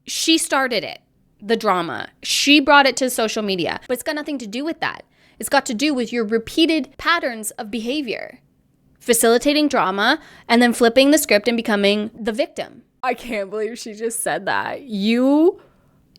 she started it, the drama. She brought it to social media, but it's got nothing to do with that. It's got to do with your repeated patterns of behavior, facilitating drama and then flipping the script and becoming the victim. I can't believe she just said that. You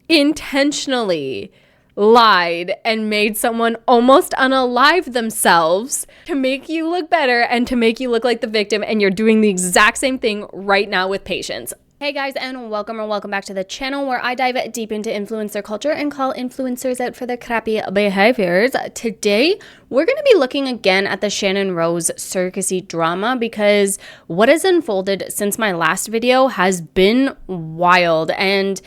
intentionally lied and made someone almost unalive themselves to make you look better and to make you look like the victim, and you're doing the exact same thing right now with patients. Hey guys, and welcome back to the channel where I dive deep into influencer culture and call influencers out for their crappy behaviors. Today, we're going to be looking again at the Channon Rose surrogacy drama, because what has unfolded since my last video has been wild. And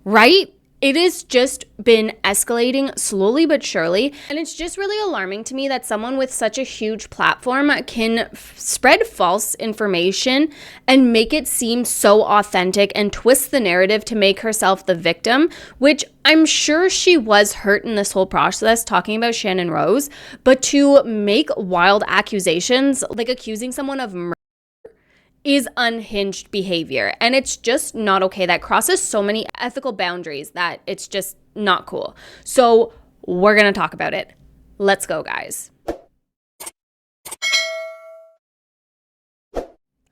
right? It has just been escalating slowly but surely, and it's just really alarming to me that someone with such a huge platform can spread false information and make it seem so authentic and twist the narrative to make herself the victim, which I'm sure she was hurt in this whole process talking about Channon Rose, but to make wild accusations, like accusing someone of murder, is unhinged behavior, and it's just not okay. That crosses so many ethical boundaries that it's just not cool. So we're gonna talk about it. Let's go, guys.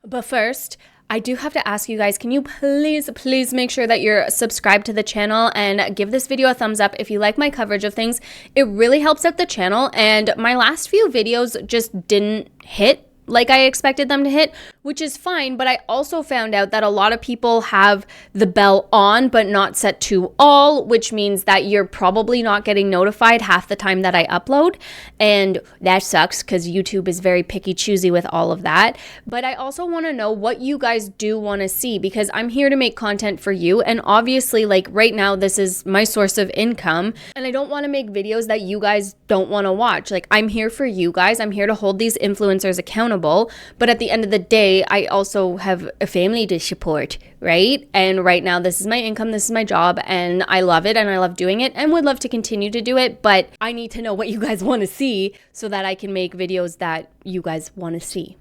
But first, I do have to ask you guys, can you please make sure that you're subscribed to the channel and give this video a thumbs up if you like my coverage of things. It really helps out the channel, and my last few videos just didn't hit like I expected them to hit, which is fine, but I also found out that a lot of people have the bell on but not set to all, which means that you're probably not getting notified half the time that I upload, and that sucks because YouTube is very picky choosy with all of that. But I also want to know what you guys do want to see, because I'm here to make content for you, and obviously, like right now, this is my source of income, and I don't want to make videos that you guys don't want to watch. Like, I'm here for you guys. I'm here to hold these influencers accountable. But at the end of the day, I also have a family to support, right? And right now, this is my income, this is my job, and I love it, and I love doing it, and would love to continue to do it. But I need to know what you guys want to see so that I can make videos that you guys want to see,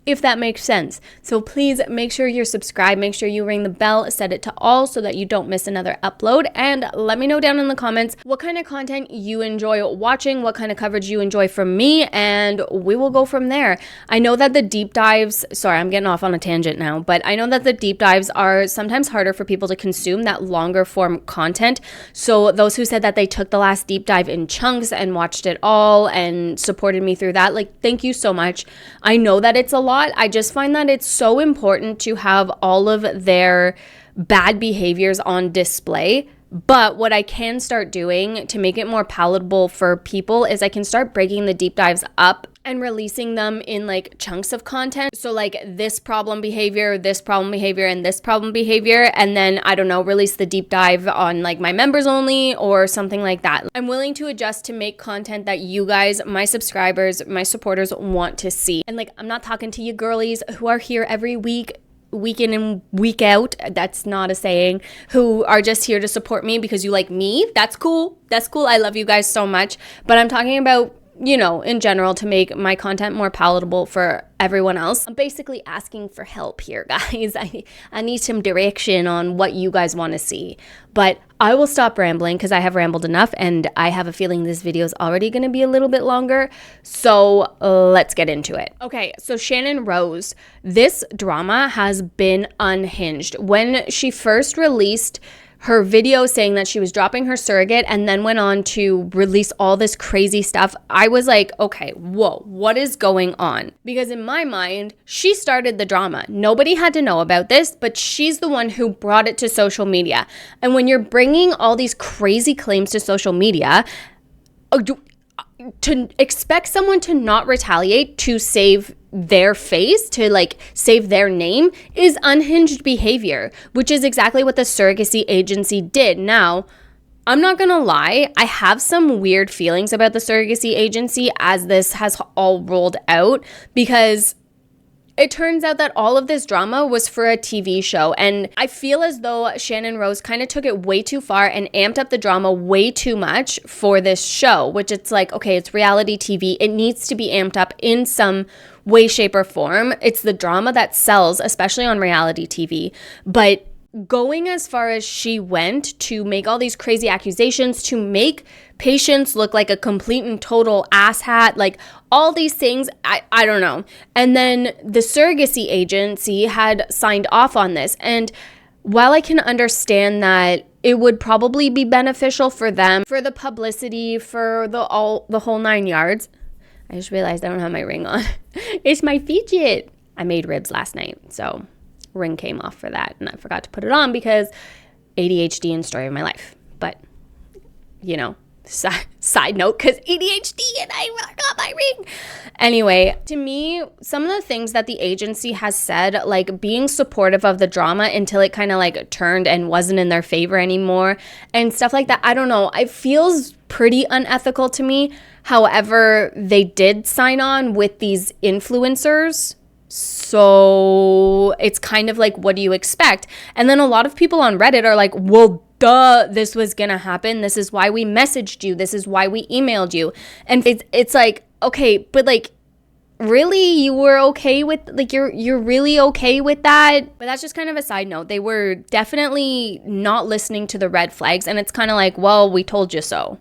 if that makes sense. So please make sure you're subscribed, make sure you ring the bell, set it to all so that you don't miss another upload, and let me know down in the comments what kind of content you enjoy watching, what kind of coverage you enjoy from me, and we will go from there. I know that the deep dives, sorry, I'm getting off on a tangent now, but I know that the deep dives are sometimes harder for people to consume that longer form content. So those who said that they took the last deep dive in chunks and watched it all and supported me through that, like, thank you so much. I know that it's a lot. I just find that it's so important to have all of their bad behaviors on display. But what I can start doing to make it more palatable for people is I can start breaking the deep dives up and releasing them in like chunks of content. So like this problem behavior, and this problem behavior, and then, I don't know, release the deep dive on like my members only or something like that. I'm willing to adjust to make content that you guys, my subscribers, my supporters want to see. And like, I'm not talking to you girlies who are here every week in and week out, that's not a saying, who are just here to support me because you like me. That's cool. I love you guys so much. But I'm talking about, you know, in general, to make my content more palatable for everyone else. I'm basically asking for help here, guys. I need some direction on what you guys want to see. But I will stop rambling because I have rambled enough, and I have a feeling this video is already going to be a little bit longer. So let's get into it. Okay, so Channon Rose, this drama has been unhinged. When she first released her video saying that she was dropping her surrogate and then went on to release all this crazy stuff, I was like, okay, whoa, what is going on? Because in my mind, she started the drama. Nobody had to know about this, but she's the one who brought it to social media. And when you're bringing all these crazy claims to social media, to expect someone to not retaliate to save their face, to like save their name, is unhinged behavior, which is exactly what the surrogacy agency did. Now, I'm not gonna lie, I have some weird feelings about the surrogacy agency as this has all rolled out, because It turns out that all of this drama was for a TV show, and I feel as though Channon Rose kind of took it way too far and amped up the drama way too much for this show, which it's like, okay, it's reality TV. It needs to be amped up in some way, shape, or form. It's the drama that sells, especially on reality TV. But going as far as she went to make all these crazy accusations, to make patients look like a complete and total asshat, like all these things, I don't know. And then the surrogacy agency had signed off on this. And while I can understand that it would probably be beneficial for them, for the publicity, for the whole 9 yards, I just realized I don't have my ring on. It's my fidget. I made ribs last night, so ring came off for that, and I forgot to put it on because ADHD and story of my life. But you know, side note, because ADHD and I forgot my ring. Anyway, to me, some of the things that the agency has said, like being supportive of the drama until it kind of like turned and wasn't in their favor anymore and stuff like that, I don't know, it feels pretty unethical to me. However, they did sign on with these influencers, so it's kind of like, what do you expect? And then a lot of people on Reddit are like, well, duh, this was gonna happen. This is why we messaged you. This is why we emailed you. And it's like, okay, but like, really, you were okay with, like, you're really okay with that? But that's just kind of a side note. They were definitely not listening to the red flags, and it's kind of like, well, we told you so.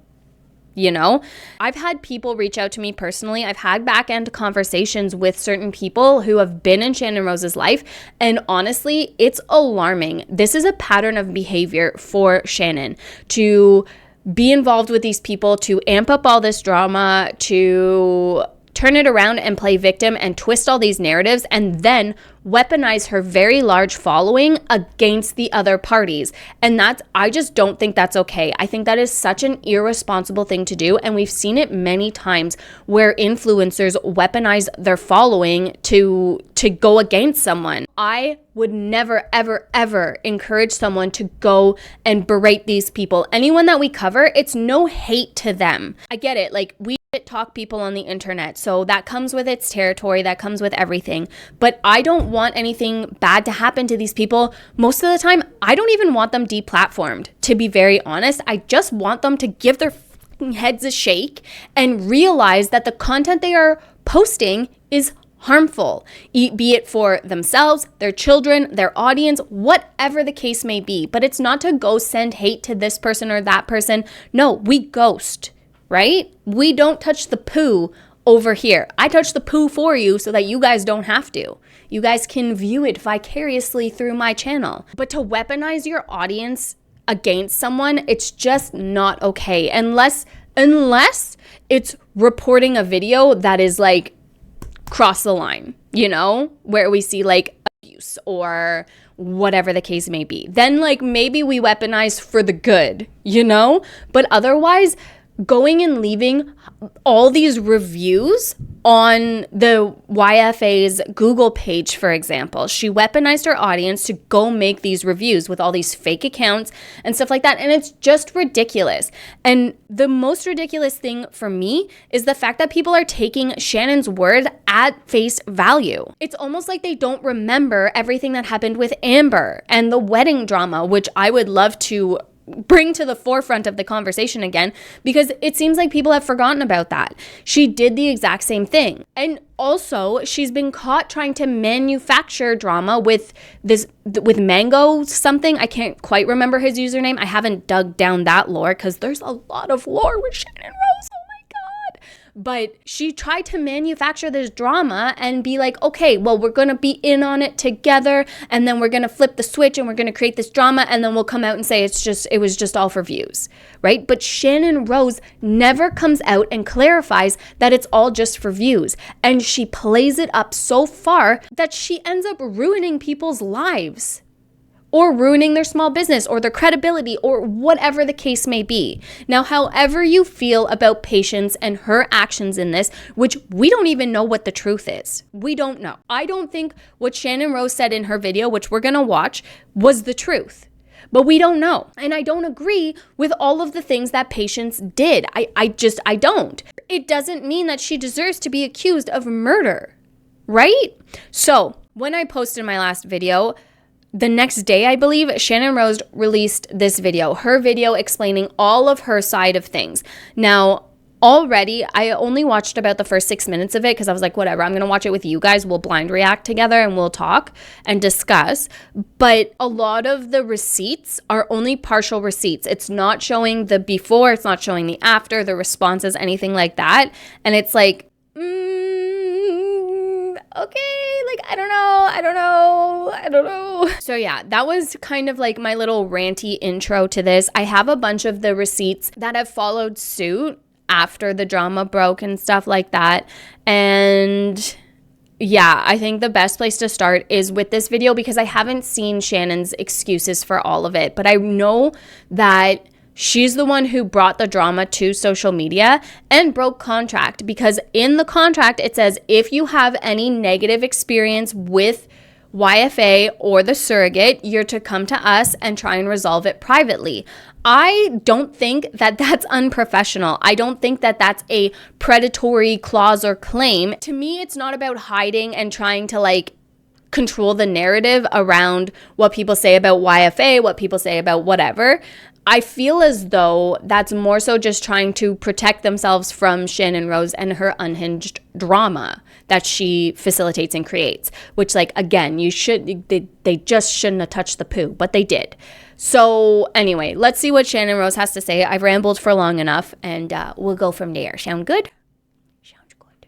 You know, I've had people reach out to me personally. I've had back end conversations with certain people who have been in Channon Rose's life. And honestly, it's alarming. This is a pattern of behavior for Channon, to be involved with these people, to amp up all this drama, to turn it around and play victim and twist all these narratives, and then weaponize her very large following against the other parties. And I just don't think that's okay. I think that is such an irresponsible thing to do. And we've seen it many times where influencers weaponize their following to go against someone. I would never, ever, ever encourage someone to go and berate these people. Anyone that we cover, it's no hate to them. I get it. Like, we talk people on the internet, so that comes with its territory, that comes with everything. But I don't want anything bad to happen to these people. Most of the time, I don't even want them deplatformed, to be very honest. I just want them to give their heads a shake and realize that the content they are posting is harmful, be it for themselves, their children, their audience, whatever the case may be. But it's not to go send hate to this person or that person. No, we ghost. Right? We don't touch the poo over here. I touch the poo for you so that you guys don't have to. You guys can view it vicariously through my channel. But to weaponize your audience against someone, it's just not okay. Unless it's reporting a video that is like cross the line, you know, where we see like abuse or whatever the case may be. Then like maybe we weaponize for the good, you know? But otherwise, going and leaving all these reviews on the YFA's Google page, for example. She weaponized her audience to go make these reviews with all these fake accounts and stuff like that. And it's just ridiculous. And the most ridiculous thing for me is the fact that people are taking Shannon's word at face value. It's almost like they don't remember everything that happened with Amber and the wedding drama, which I would love to bring to the forefront of the conversation again, because it seems like people have forgotten about that. She did the exact same thing. And also, she's been caught trying to manufacture drama with Mango something. I can't quite remember his username. I haven't dug down that lore because there's a lot of lore with Channon Rose. Oh my God. But she tried to manufacture this drama and be like, okay, well, we're going to be in on it together, and then we're going to flip the switch and we're going to create this drama, and then we'll come out and say it was just all for views, right? But Channon Rose never comes out and clarifies that it's all just for views. And she plays it up so far that she ends up ruining people's lives, or ruining their small business or their credibility or whatever the case may be. Now, however you feel about Patience and her actions in this, which we don't even know what the truth is. We don't know. I don't think what Channon Rose said in her video, which we're going to watch, was the truth. But we don't know. And I don't agree with all of the things that Patience did. I don't. It doesn't mean that she deserves to be accused of murder. right? So when I posted my last video, the next day, I believe, Channon Rose released this video, her video explaining all of her side of things. Now, already, I only watched about the first 6 minutes of it because I was like, whatever, I'm going to watch it with you guys. We'll blind react together and we'll talk and discuss. But a lot of the receipts are only partial receipts. It's not showing the before, it's not showing the after, the responses, anything like that. And it's like, okay, like, I don't know. So yeah, that was kind of like my little ranty intro to this. I have a bunch of the receipts that have followed suit after the drama broke and stuff like that. And yeah, I think the best place to start is with this video because I haven't seen Shannon's excuses for all of it, but I know that she's the one who brought the drama to social media and broke contract, because in the contract it says if you have any negative experience with YFA or the surrogate, you're to come to us and try and resolve it privately. I don't think that that's unprofessional. I don't think that that's a predatory clause or claim. To me, it's not about hiding and trying to like control the narrative around what people say about YFA, what people say about whatever. I feel as though that's more so just trying to protect themselves from Channon Rose and her unhinged drama that she facilitates and creates, which, like, again, they just shouldn't have touched the poo, but they did. So anyway, let's see what Channon Rose has to say. I've rambled for long enough, and we'll go from there. Sound good? Sounds good.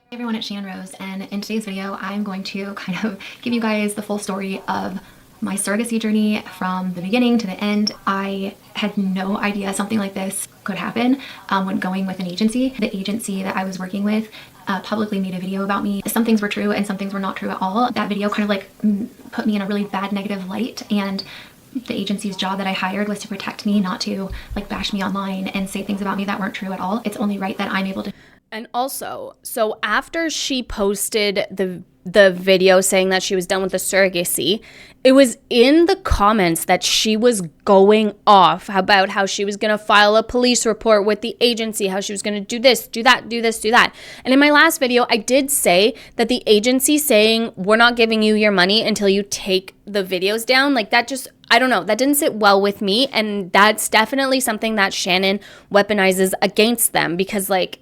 Hey everyone, it's Channon Rose, and in today's video, I'm going to kind of give you guys the full story of my surrogacy journey from the beginning to the end. I had no idea something like this could happen when going with an agency. The agency that I was working with publicly made a video about me. Some things were true and some things were not true at all. That video kind of like put me in a really bad negative light, and the agency's job that I hired was to protect me, not to like bash me online and say things about me that weren't true at all. It's only right that I'm able to. And also, so after she posted the video saying that she was done with the surrogacy, it was in the comments that she was going off about how she was going to file a police report with the agency, how she was going to do this, do that, do this, do that. And in my last video, I did say that the agency saying, we're not giving you your money until you take the videos down, like that just, I don't know, that didn't sit well with me. And that's definitely something that Channon weaponizes against them because, like,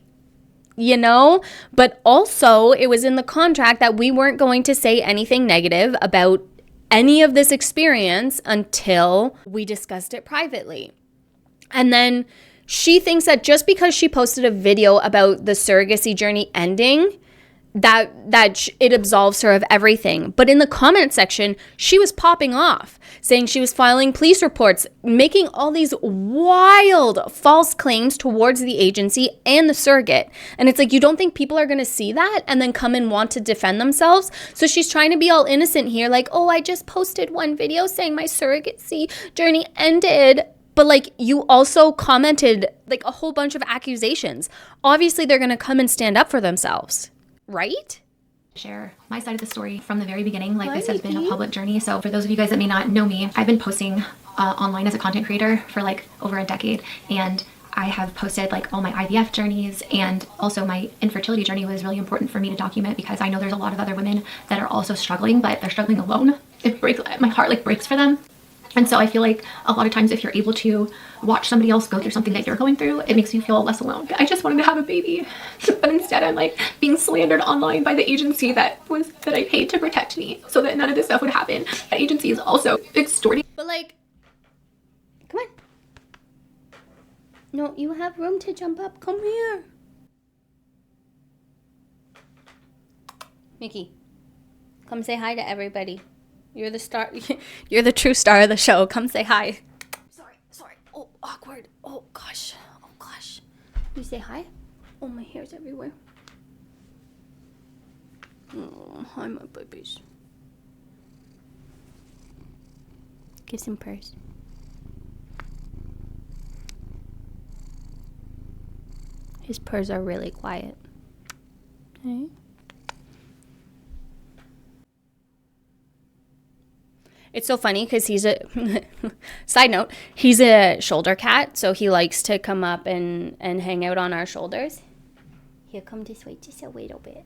you know, but also it was in the contract that we weren't going to say anything negative about any of this experience until we discussed it privately. And then she thinks that just because she posted a video about the surrogacy journey ending, that it absolves her of everything. But in the comment section, she was popping off, saying she was filing police reports, making all these wild false claims towards the agency and the surrogate. And it's like, you don't think people are going to see that and then come and want to defend themselves? So she's trying to be all innocent here, like, oh, I just posted one video saying my surrogacy journey ended. But like, you also commented like a whole bunch of accusations. Obviously, they're going to come and stand up for themselves. Right? Share my side of the story from the very beginning. Like, this has been a public journey. So for those of you guys that may not know me, I've been posting online as a content creator for like over a decade, and I have posted like all my IVF journeys, and also my infertility journey was really important for me to document because I know there's a lot of other women that are also struggling, but they're struggling alone. My heart like breaks for them. And so I feel like a lot of times if you're able to watch somebody else go through something that you're going through, it makes you feel less alone. I just wanted to have a baby, but instead I'm like being slandered online by the agency that I paid to protect me so that none of this stuff would happen. That agency is also extorting. But like, come on. No, you have room to jump up. Come here. Mickey, come say hi to everybody. You're the star. You're the true star of the show. Come say hi. Sorry. Oh, awkward. Oh, gosh. You say hi? Oh, my hair's everywhere. Oh, hi, my babies. Give some purrs. His purrs are really quiet. Okay. It's so funny because he's a side note, he's a shoulder cat, so he likes to come up and hang out on our shoulders. He'll come this way just a little bit.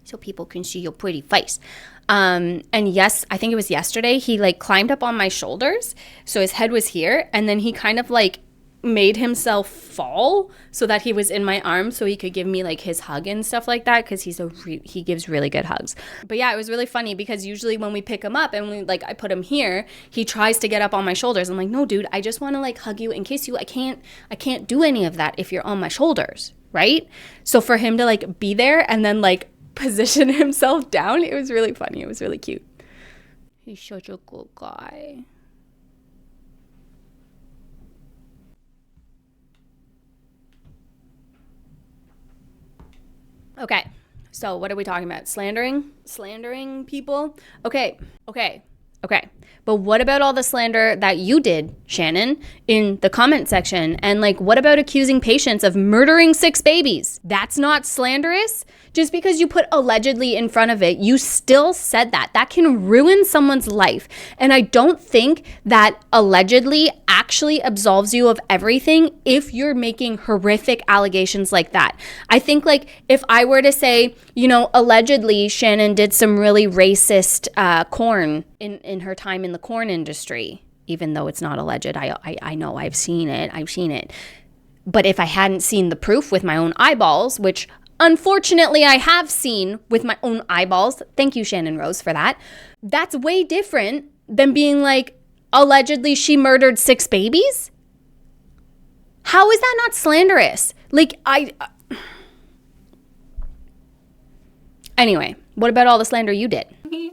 so people can see your pretty face. And yes, I think it was yesterday, he like climbed up on my shoulders, so his head was here, and then he kind of like made himself fall so that he was in my arms so he could give me like his hug and stuff like that, because he gives really good hugs. But yeah, it was really funny because usually when we pick him up and I put him here, he tries to get up on my shoulders. I'm like, no dude, I just want to like hug you and kiss you. I can't do any of that if you're on my shoulders, right? So for him to like be there and then like position himself down, it was really funny. It was really cute. He's such a good guy. Okay, so what are we talking about? Slandering people? Okay. But what about all the slander that you did, Channon, in the comment section? And like, what about accusing patients of murdering 6 babies? That's not slanderous? Just because you put allegedly in front of it, you still said that. That can ruin someone's life. And I don't think that allegedly actually absolves you of everything if you're making horrific allegations like that. I think like if I were to say, you know, allegedly Channon did some really racist corn in her time in the corn industry, even though it's not alleged, I know, I've seen it. But if I hadn't seen the proof with my own eyeballs, which unfortunately I have seen with my own eyeballs, thank you Shannon Rose for that, that's way different than being like, allegedly she murdered 6 babies? How is that not slanderous? Like, Anyway, what about all the slander you did?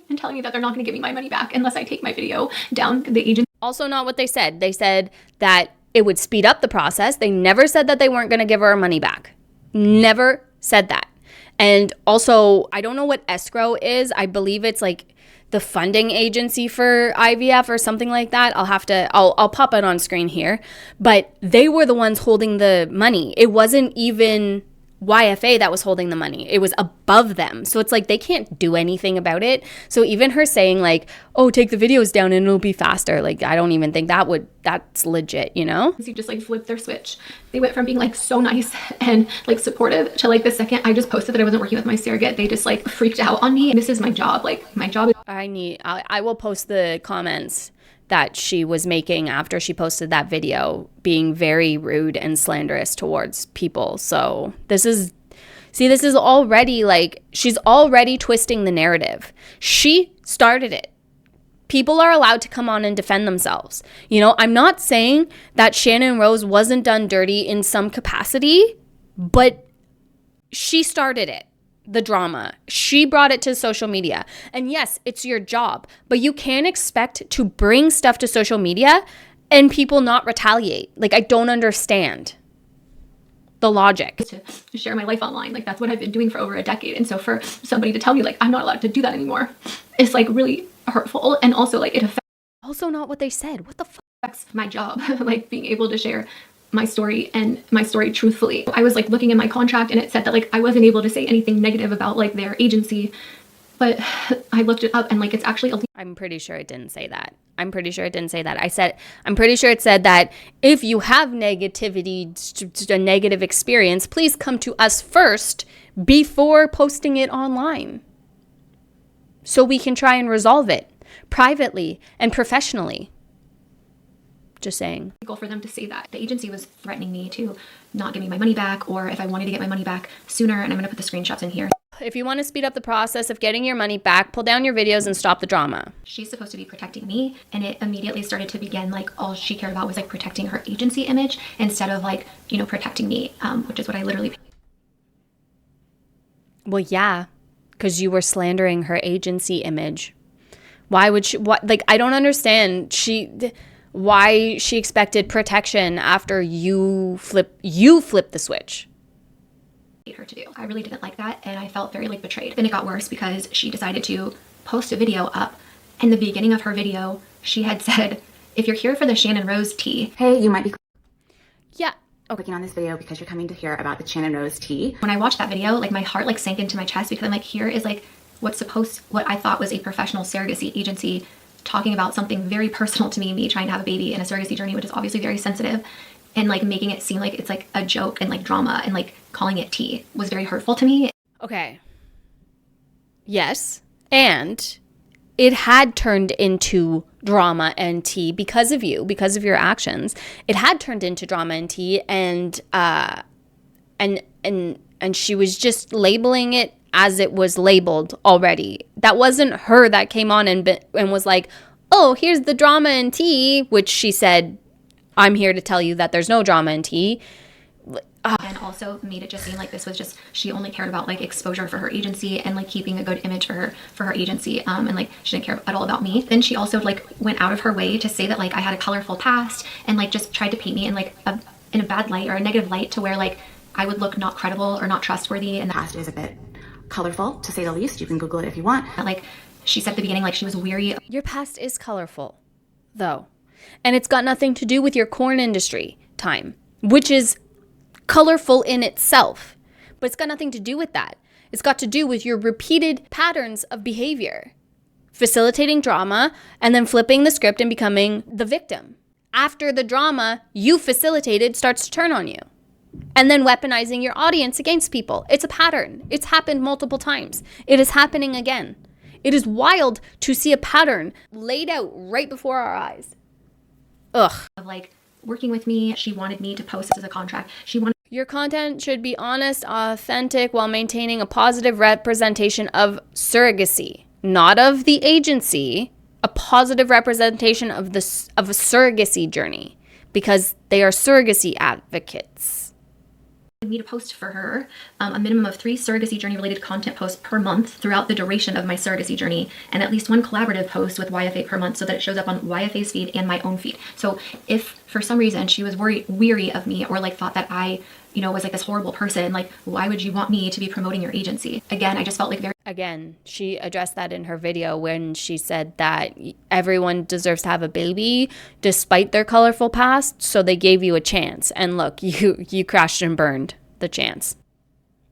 And telling me that they're not going to give me my money back unless I take my video down. The agent. Also not what they said. They said that it would speed up the process. They never said that they weren't going to give her her money back. Never said that. And also, I don't know what escrow is. I believe it's like the funding agency for IVF or something like that. I'll pop it on screen here. But they were the ones holding the money. It wasn't even YFA that was holding the money. It was above them. So it's like they can't do anything about it. So even her saying like, oh, take the videos down and it'll be faster. Like, I don't even think that's legit, you know? You just like flipped their switch. They went from being like so nice and like supportive to like the second I just posted that I wasn't working with my surrogate, they just like freaked out on me. This is my job. Like my job is I will post the comments that she was making after she posted that video, being very rude and slanderous towards people. So this is already like, she's already twisting the narrative. She started it. People are allowed to come on and defend themselves. You know, I'm not saying that Channon Rose wasn't done dirty in some capacity, but she started it. The drama. She brought it to social media. And yes, it's your job, but you can't expect to bring stuff to social media and people not retaliate. Like, I don't understand the logic. To share my life online. Like, that's what I've been doing for over a decade. And so for somebody to tell me like I'm not allowed to do that anymore, it's like really hurtful. And also like it affects. Also not what they said. What the fuck? Affects my job. Like being able to share my story and my story truthfully. I was like looking in my contract and it said that like I wasn't able to say anything negative about like their agency, but I looked it up and like it's actually illegal. I'm pretty sure it didn't say that. I'm pretty sure it said that if you have negativity, a negative experience, please come to us first before posting it online so we can try and resolve it privately and professionally. Just saying. For them to say that. The agency was threatening me to not give me my money back, or if I wanted to get my money back sooner, and I'm going to put the screenshots in here. If you want to speed up the process of getting your money back, pull down your videos and stop the drama. She's supposed to be protecting me, and it immediately started to begin like all she cared about was like protecting her agency image instead of like, you know, protecting me, which is what I literally. Well, yeah, because you were slandering her agency image. Why would she? What? Like, I don't understand. Why she expected protection after you flipped the switch. Her to do. I really didn't like that, and I felt very like betrayed. Then it got worse because she decided to post a video up. In the beginning of her video, she had said, if you're here for the Channon Rose tea, hey, you might be clicking on this video because you're coming to hear about the Channon Rose tea. When I watched that video, like my heart like sank into my chest because I'm like, here is like what I thought was a professional surrogacy agency talking about something very personal to me trying to have a baby in a surrogacy journey, which is obviously very sensitive, and like making it seem like it's like a joke and like drama and like calling it tea was very hurtful to me. Okay. Yes. And it had turned into drama and tea because of you, because of your actions. It had turned into drama and tea, and she was just labeling it as it was labeled already. That wasn't her that came on and was like, "Oh, here's the drama and tea," which she said, "I'm here to tell you that there's no drama and tea." And also made it just seem like this was just, she only cared about like exposure for her agency and like keeping a good image for her agency, and like she didn't care at all about me. Then she also like went out of her way to say that like I had a colorful past, and like just tried to paint me in like in a bad light or a negative light, to where like I would look not credible or not trustworthy. And The past is a bit colorful, to say the least. You can Google it if you want. like she said at the beginning, like she was weary. Your past is colorful, though. And it's got nothing to do with your corn industry time, which is colorful in itself. But it's got nothing to do with that. It's got to do with your repeated patterns of behavior. Facilitating drama and then flipping the script and becoming the victim. After the drama you facilitated starts to turn on you. And then weaponizing your audience against people. It's a pattern. It's happened multiple times. It is happening again. It is wild to see a pattern laid out right before our eyes. Ugh. Of like working with me. She wanted me to post as a contract. She wanted Your content should be honest, authentic, while maintaining a positive representation of surrogacy, not of the agency, a positive representation of a surrogacy journey, because they are surrogacy advocates. me to post for her a minimum of 3 surrogacy journey related content posts per month throughout the duration of my surrogacy journey, and at least 1 collaborative post with YFA per month, so that it shows up on YFA's feed and my own feed. So if for some reason she was weary of me, or like thought that I, was like this horrible person, like why would you want me to be promoting your agency? Again, I just felt like Again, she addressed that in her video when she said that everyone deserves to have a baby despite their colorful past, so they gave you a chance. And look, you crashed and burned the chance.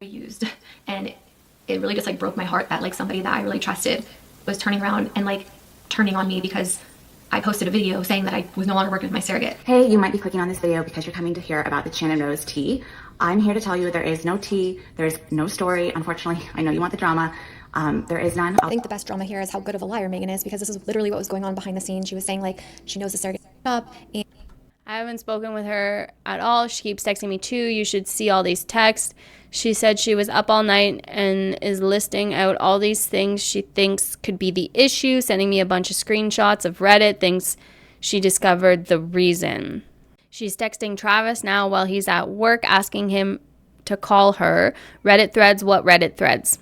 used, and it really just like broke my heart that like somebody that I really trusted was turning around and like turning on me because I posted a video saying that I was no longer working with my surrogate. Hey, you might be clicking on this video because you're coming to hear about the Channons tea. I'm here to tell you there is no tea, there's no story. Unfortunately, I know you want the drama. There is none. I think the best drama here is how good of a liar Megan is, because this is literally what was going on behind the scenes. She was saying like she knows the surrogate up, and I haven't spoken with her at all. She keeps texting me too. You should see all these texts. She said she was up all night and is listing out all these things she thinks could be the issue, sending me a bunch of screenshots of Reddit, thinks she discovered the reason. She's texting Travis now while he's at work, asking him to call her. Reddit threads, what Reddit threads?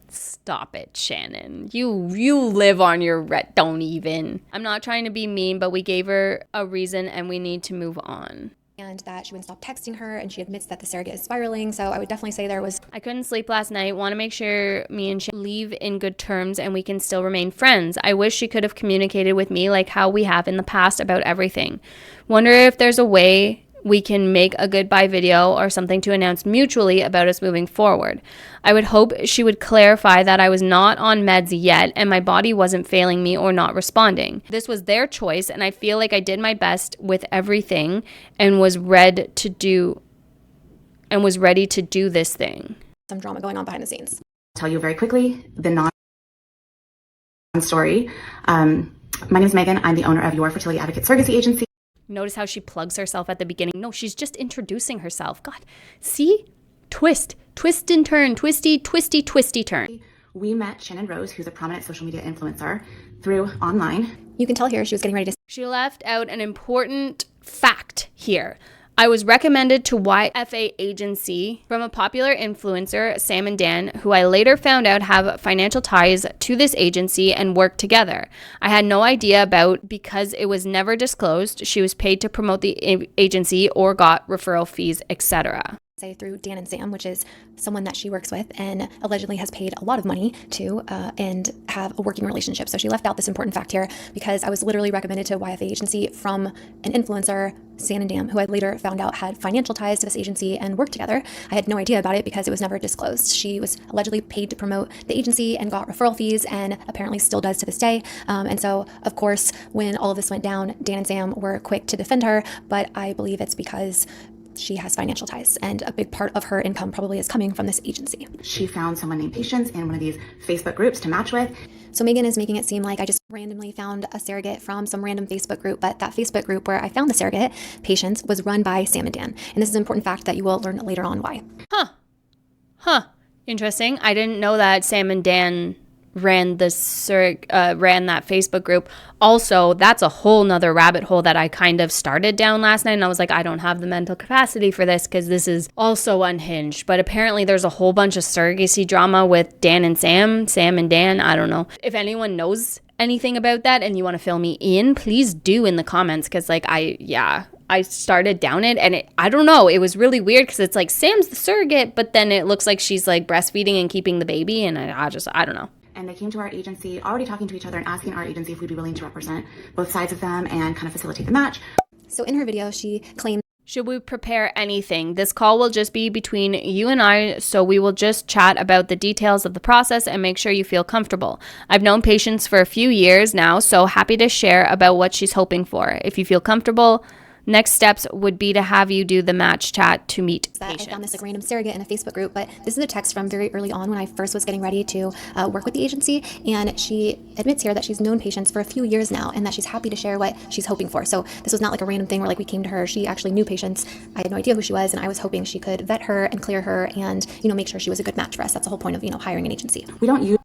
Stop it, Channon. You live on your don't even. I'm not trying to be mean, but we gave her a reason and we need to move on. and that she wouldn't stop texting her, and she admits that the surrogate is spiraling. So I would definitely say there was... I couldn't sleep last night. Want to make sure me and she leave in good terms and we can still remain friends. I wish she could have communicated with me like how we have in the past about everything. Wonder if there's a way we can make a goodbye video or something to announce mutually about us moving forward. I would hope she would clarify that I was not on meds yet and my body wasn't failing me or not responding. This was their choice, and I feel like I did my best with everything and was ready to do this thing. Some drama going on behind the scenes. Tell you very quickly the non-story. My name is Megan. I'm the owner of Your Fertility Advocate Surrogacy Agency. Notice how she plugs herself at the beginning. No, she's just introducing herself. God, see? Twist and turn, twisty turn. We met Shannon Rose, who's a prominent social media influencer, through online. You can tell here she was getting ready to... She left out an important fact here. I was recommended to YFA agency from a popular influencer, Sam and Dan, who I later found out have financial ties to this agency and work together. I had no idea about because it was never disclosed. She was paid to promote the agency or got referral fees, etc. Say through Dan and Sam, which is someone that she works with and allegedly has paid a lot of money to and have a working relationship. So she left out this important fact here because I was literally recommended to a YFA agency from an influencer, Sam and Dan, who I later found out had financial ties to this agency and worked together. I had no idea about it because it was never disclosed. She was allegedly paid to promote the agency and got referral fees, and apparently still does to this day. And so, of course, when all of this went down, Dan and Sam were quick to defend her, but I believe it's because she has financial ties, and a big part of her income probably is coming from this agency. She found someone named Patience in one of these Facebook groups to match with. So Megan is making it seem like I just randomly found a surrogate from some random Facebook group, but that Facebook group where I found the surrogate, Patience, was run by Sam and Dan. And this is an important fact that you will learn later on why. Huh. Interesting. I didn't know that Sam and Dan ran that Facebook group. Also, that's a whole nother rabbit hole that I kind of started down last night, and I was like, I don't have the mental capacity for this because this is also unhinged. But apparently there's a whole bunch of surrogacy drama with Dan and Sam and Dan. I don't know. If anyone knows anything about that and you want to fill me in, please do in the comments, because like I started down it, and I don't know, it was really weird because it's like Sam's the surrogate, but then it looks like she's like breastfeeding and keeping the baby, and I don't know. And they came to our agency already talking to each other and asking our agency if we'd be willing to represent both sides of them and kind of facilitate the match. So in her video, she claimed, should we prepare anything? This call will just be between you and I, so we will just chat about the details of the process and make sure you feel comfortable. I've known Patience for a few years now, so happy to share about what she's hoping for. If you feel comfortable, next steps would be to have you do the match chat to meet Patience. I found this like random surrogate in a Facebook group, but this is a text from very early on when I first was getting ready to work with the agency, and she admits here that she's known Patience for a few years now and that she's happy to share what she's hoping for. So this was not like a random thing where like we came to her. She actually knew Patience. I had no idea who she was, and I was hoping she could vet her and clear her and, you know, make sure she was a good match for us. That's the whole point of, you know, hiring an agency. We don't use...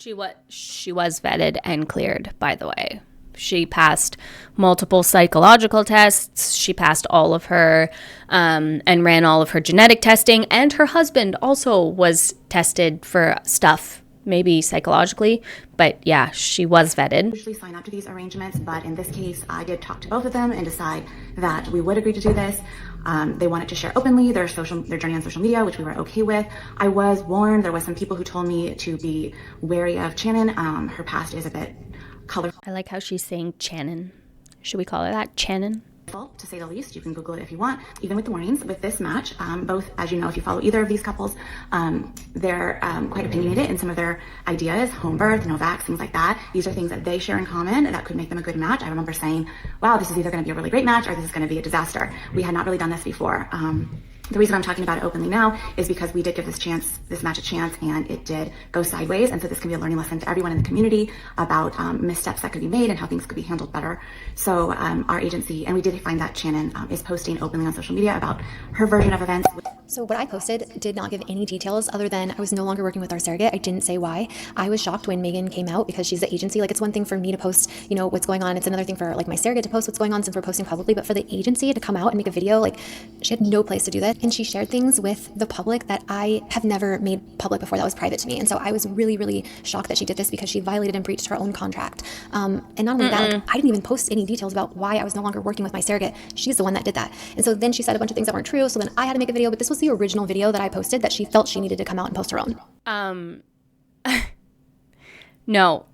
She was vetted and cleared, by the way. She passed multiple psychological tests. She passed all of her and ran all of her genetic testing. And her husband also was tested for stuff, maybe psychologically. But yeah, she was vetted. Usually sign up to these arrangements, but in this case, I did talk to both of them and decide that we would agree to do this. They wanted to share openly their journey on social media, which we were okay with. I was warned. There was some people who told me to be wary of Channon. Her past is a bit colorful. I like how she's saying Channon. Should we call her that? Channon? To say the least. You can Google it if you want. Even with the warnings with this match, both, as you know, if you follow either of these couples, they're quite opinionated in some of their ideas, home birth, no vax, things like that. These are things that they share in common that could make them a good match. I remember saying, wow, this is either going to be a really great match or this is going to be a disaster. We had not really done this before. The reason I'm talking about it openly now is because we did give this match a chance, and it did go sideways. And so this can be a learning lesson to everyone in the community about missteps that could be made and how things could be handled better. So our agency, and we did find that Channon is posting openly on social media about her version of events. So what I posted did not give any details other than I was no longer working with our surrogate. I didn't say why. I was shocked when Megan came out because she's the agency. Like, it's one thing for me to post, you know, what's going on. It's another thing for like my surrogate to post what's going on since we're posting publicly. But for the agency to come out and make a video, like, she had no place to do that. And she shared things with the public that I have never made public before that was private to me. And so I was really, really shocked that she did this because she violated and breached her own contract. And not only that, like, I didn't even post any details about why I was no longer working with my surrogate. She's the one that did that. And so then she said a bunch of things that weren't true. So then I had to make a video, but this was the original video that I posted that she felt she needed to come out and post her own. No.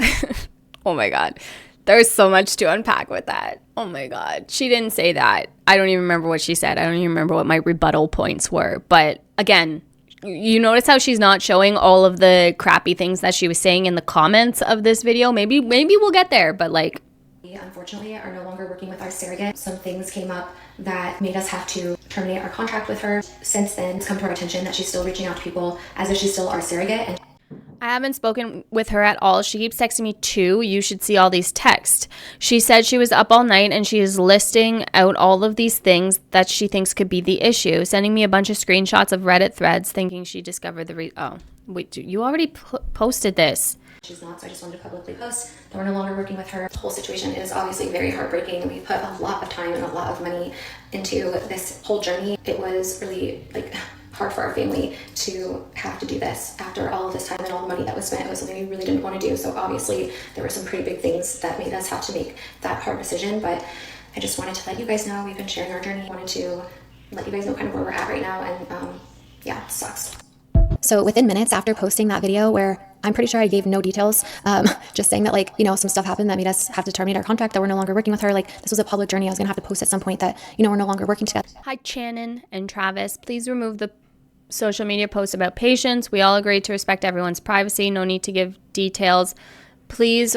Oh my God. There's so much to unpack with that. Oh my God. She didn't say that. I don't even remember what she said. I don't even remember what my rebuttal points were. But again, you notice how she's not showing all of the crappy things that she was saying in the comments of this video. Maybe we'll get there, but like, we unfortunately are no longer working with our surrogate. Some things came up that made us have to terminate our contract with her. Since then, it's come to our attention that she's still reaching out to people as if she's still our surrogate. And I haven't spoken with her at all. She keeps texting me too. You should see all these texts. She said she was up all night and she is listing out all of these things that she thinks could be the issue, sending me a bunch of screenshots of Reddit threads thinking she discovered the oh, wait, you already posted this. She's not, so I just wanted to publicly post that we're no longer working with her. The whole situation is obviously very heartbreaking. We put a lot of time and a lot of money into this whole journey. It was really hard for our family to have to do this after all of this time and all the money that was spent. It was something we really didn't want to do. So obviously there were some pretty big things that made us have to make that hard decision. But I just wanted to let you guys know we've been sharing our journey. I wanted to let you guys know kind of where we're at right now. And yeah, it sucks. So within minutes after posting that video, where I'm pretty sure I gave no details, just saying that, like, you know, some stuff happened that made us have to terminate our contract, that we're no longer working with her. Like, this was a public journey. I was going to have to post at some point that, you know, we're no longer working together. Hi, Channon and Travis. Please remove the social media post about Patience. We all agreed to respect everyone's privacy. No need to give details. Please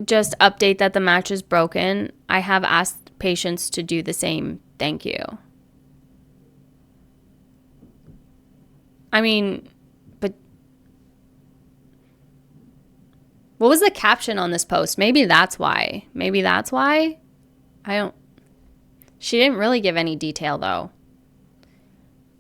just update that the match is broken. I have asked Patience to do the same. Thank you. I mean, but what was the caption on this post? Maybe that's why. Maybe that's why. She didn't really give any detail though.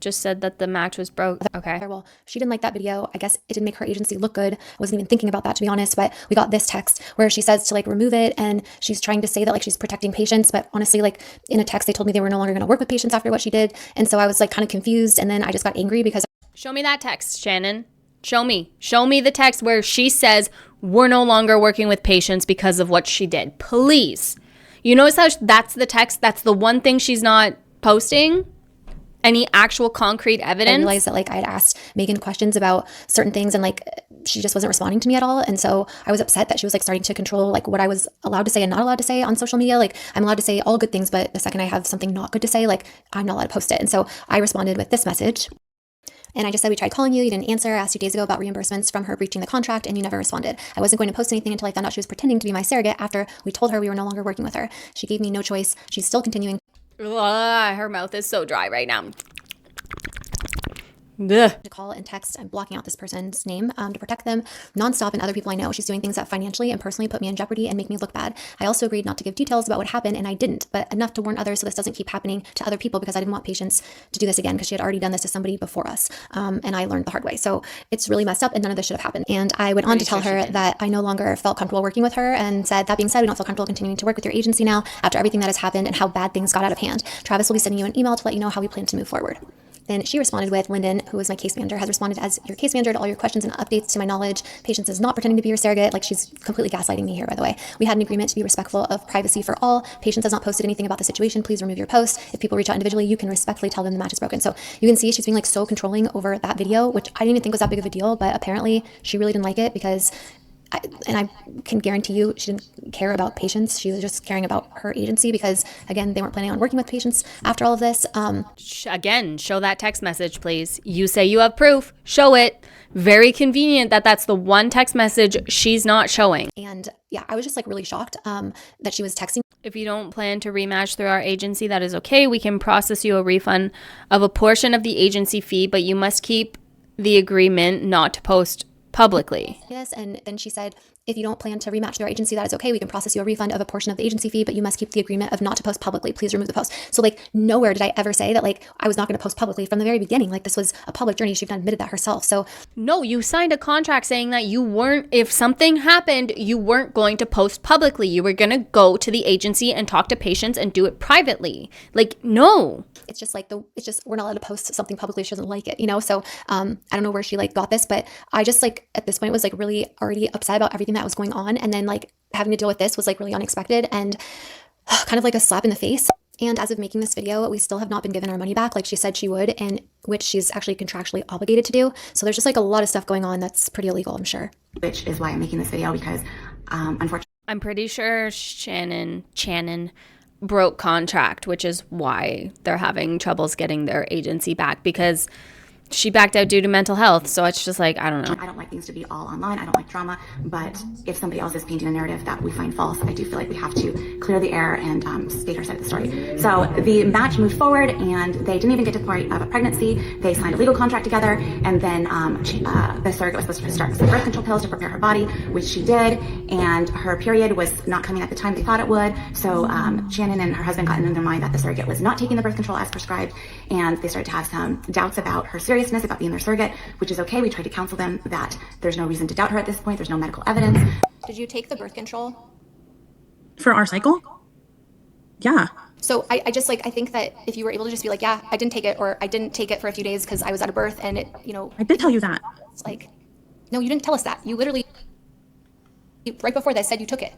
Just said that the match was broke. Okay. Well, she didn't like that video. I guess it didn't make her agency look good. I wasn't even thinking about that, to be honest, but we got this text where she says to like remove it, and she's trying to say that like she's protecting patients, but honestly, like in a text they told me they were no longer going to work with patients after what she did, and so I was like kind of confused, and then I just got angry because Show me that text, Shannon. Show me the text where she says we're no longer working with patients because of what she did. Please. You notice how that's the text? That's the one thing she's not posting? Any actual concrete evidence? I realized that like I had asked Megan questions about certain things, and like she just wasn't responding to me at all. And so I was upset that she was like starting to control like what I was allowed to say and not allowed to say on social media. Like I'm allowed to say all good things, but the second I have something not good to say, like I'm not allowed to post it. And so I responded with this message. And I just said, we tried calling you, you didn't answer. I asked you days ago about reimbursements from her breaching the contract, and you never responded. I wasn't going to post anything until I found out she was pretending to be my surrogate after we told her we were no longer working with her. She gave me no choice. She's still continuing. Ugh, her mouth is so dry right now. Ugh. To call and text. I'm blocking out this person's name to protect them nonstop and other people I know. She's doing things that financially and personally put me in jeopardy and make me look bad. I also agreed not to give details about what happened, and I didn't, but enough to warn others so this doesn't keep happening to other people, because I didn't want patients to do this again, because she had already done this to somebody before us, and I learned the hard way. So it's really messed up, and none of this should have happened. And I went on to tell her that I no longer felt comfortable working with her, and said, that being said, we don't feel comfortable continuing to work with your agency now after everything that has happened and how bad things got out of hand. Travis will be sending you an email to let you know how we plan to move forward. Then she responded with, Lyndon, who is my case manager, has responded as your case manager to all your questions and updates. To my knowledge, Patience is not pretending to be your surrogate. Like, she's completely gaslighting me here, by the way. We had an agreement to be respectful of privacy for all. Patience has not posted anything about the situation. Please remove your post. If people reach out individually, you can respectfully tell them the match is broken. So you can see she's being like so controlling over that video, which I didn't even think was that big of a deal, but apparently she really didn't like it, because I can guarantee you she didn't care about patients. She was just caring about her agency, because again, they weren't planning on working with patients after all of this. Again, show that text message, please. You say you have proof, show it. Very convenient that that's the one text message she's not showing. And yeah, I was just like really shocked that she was texting. If you don't plan to rematch through our agency, that is okay. We can process you a refund of a portion of the agency fee, but you must keep the agreement not to post publicly. Yes, and then she said, if you don't plan to rematch through our agency, that is okay. We can process you a refund of a portion of the agency fee, but you must keep the agreement of not to post publicly. Please remove the post. So like nowhere did I ever say that like I was not going to post publicly from the very beginning. Like this was a public journey. She even admitted that herself. So no, you signed a contract saying that you weren't, if something happened, you weren't going to post publicly. You were going to go to the agency and talk to patients and do it privately. Like, no. It's just like we're not allowed to post something publicly. She doesn't like it, you know? So I don't know where she like got this, but I just like at this point was like really already upset about everything that was going on. And then like having to deal with this was like really unexpected and kind of like a slap in the face. And as of making this video, we still have not been given our money back like she said she would, and which she's actually contractually obligated to do. So there's just like a lot of stuff going on that's pretty illegal, I'm sure. Which is why I'm making this video, because unfortunately, I'm pretty sure Channon broke contract, which is why they're having troubles getting their agency back, because she backed out due to mental health. So it's just like, I don't know. I don't like things to be all online. I don't like drama. But if somebody else is painting a narrative that we find false, I do feel like we have to clear the air and state our side of the story. So the match moved forward, and they didn't even get to the point of a pregnancy. They signed a legal contract together, and then the surrogate was supposed to start some birth control pills to prepare her body, which she did. And her period was not coming at the time they thought it would. So Channon and her husband got into their mind that the surrogate was not taking the birth control as prescribed, and they started to have some doubts about her seriousness about being their surrogate, which is okay. We tried to counsel them that there's no reason to doubt her at this point. There's no medical evidence. Did you take the birth control? For our cycle? Yeah. So I just like, I think that if you were able to just be like, yeah, I didn't take it, or I didn't take it for a few days because I was out of birth and it, you know. I did tell you that. It's like, no, you didn't tell us that. You literally, right before that said you took it.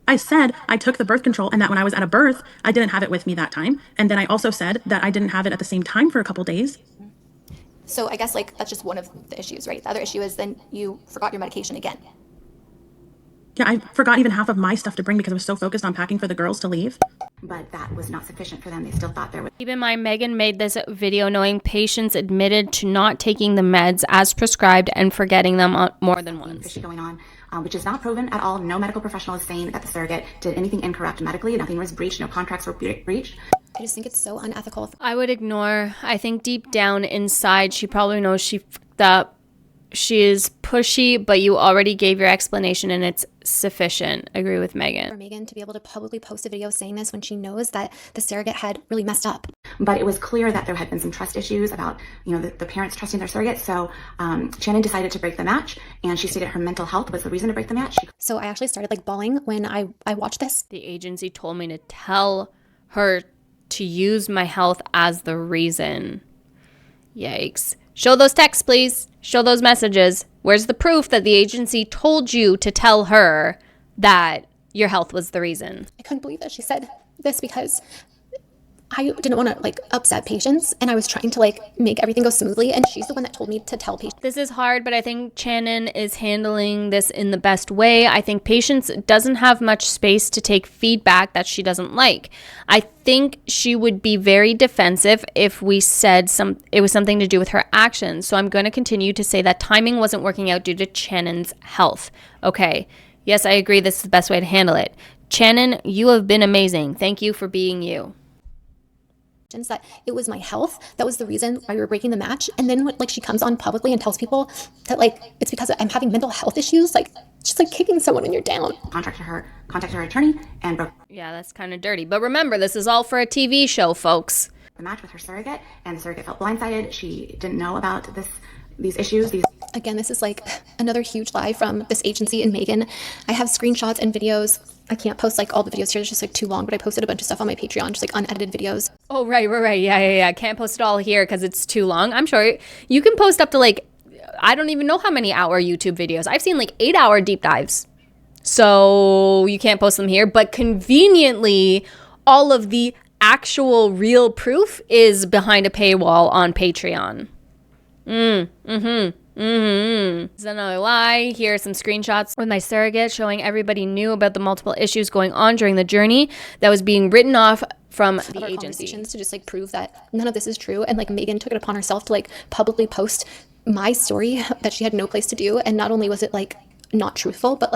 I said I took the birth control and that when I was at a birth, I didn't have it with me that time. And then I also said that I didn't have it at the same time for a couple days. So I guess like that's just one of the issues, right? The other issue is then you forgot your medication again. Yeah, I forgot even half of my stuff to bring because I was so focused on packing for the girls to leave. But that was not sufficient for them. They still thought there was. Keep in mind, Megan made this video knowing patients admitted to not taking the meds as prescribed and forgetting them more than once. Fishy going on, which is not proven at all. No medical professional is saying that the surrogate did anything incorrect medically. Nothing was breached. No contracts were breached. I just think it's so unethical. I would ignore. I think deep down inside, she probably knows she fucked up. She is pushy, but you already gave your explanation and it's sufficient. Agree with Megan. For Megan to be able to publicly post a video saying this when she knows that the surrogate had really messed up. But it was clear that there had been some trust issues about, the parents trusting their surrogate. So Channon decided to break the match, and she stated her mental health was the reason to break the match. So I actually started bawling when I watched this. The agency told me to tell her to use my health as the reason. Yikes. Show those texts, please. Show those messages. Where's the proof that the agency told you to tell her that your health was the reason? I couldn't believe that she said this because I didn't want to upset patients, and I was trying to make everything go smoothly, and she's the one that told me to tell patients. This is hard, but I think Channon is handling this in the best way. I think patients doesn't have much space to take feedback that she doesn't like. I think she would be very defensive if we said it was something to do with her actions. So I'm going to continue to say that timing wasn't working out due to Channon's health. Okay. Yes, I agree. This is the best way to handle it. Channon, you have been amazing. Thank you for being you. That it was my health that was the reason why we were breaking the match, and then when she comes on publicly and tells people that it's because I'm having mental health issues, just kicking someone when you're down. Contacted her attorney and broke. Yeah, that's kind of dirty. But remember, this is all for a TV show, folks. The match with her surrogate, and the surrogate felt blindsided. She didn't know about these issues. Again, this is another huge lie from this agency and Megan. I have screenshots and videos. I can't post all the videos here. It's just too long, but I posted a bunch of stuff on my Patreon, just unedited videos. Oh, right. Yeah. Can't post it all here because it's too long. I'm sure you can post up to I don't even know how many hour YouTube videos. I've seen 8-hour deep dives. So you can't post them here, but conveniently all of the actual real proof is behind a paywall on Patreon. It's another lie. Here are some screenshots with my surrogate showing everybody knew about the multiple issues going on during the journey that was being written off from the agency. To just prove that none of this is true, and Megan took it upon herself to publicly post my story that she had no place to do, and not only was it not truthful, but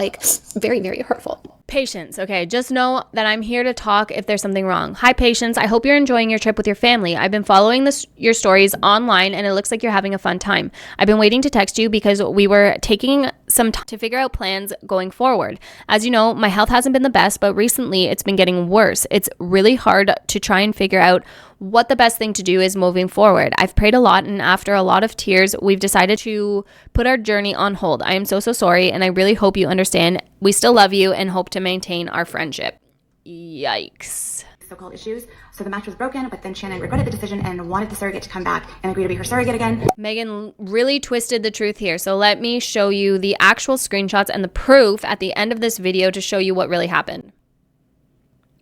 very, very hurtful. Patience, okay, just know that I'm here to talk if there's something wrong. Hi, Patience. I hope you're enjoying your trip with your family. I've been following your stories online, and it looks like you're having a fun time. I've been waiting to text you because we were taking some time to figure out plans going forward. As you know, my health hasn't been the best, but recently it's been getting worse. It's really hard to try and figure out what the best thing to do is moving forward. I've prayed a lot, and after a lot of tears, we've decided to put our journey on hold. I am so sorry, and I really hope you understand. We still love you and hope to maintain our friendship. Yikes. So-called issues. So the match was broken, but then Channon regretted the decision and wanted the surrogate to come back and agree to be her surrogate again. Megan really twisted the truth here. So let me show you the actual screenshots and the proof at the end of this video to show you what really happened.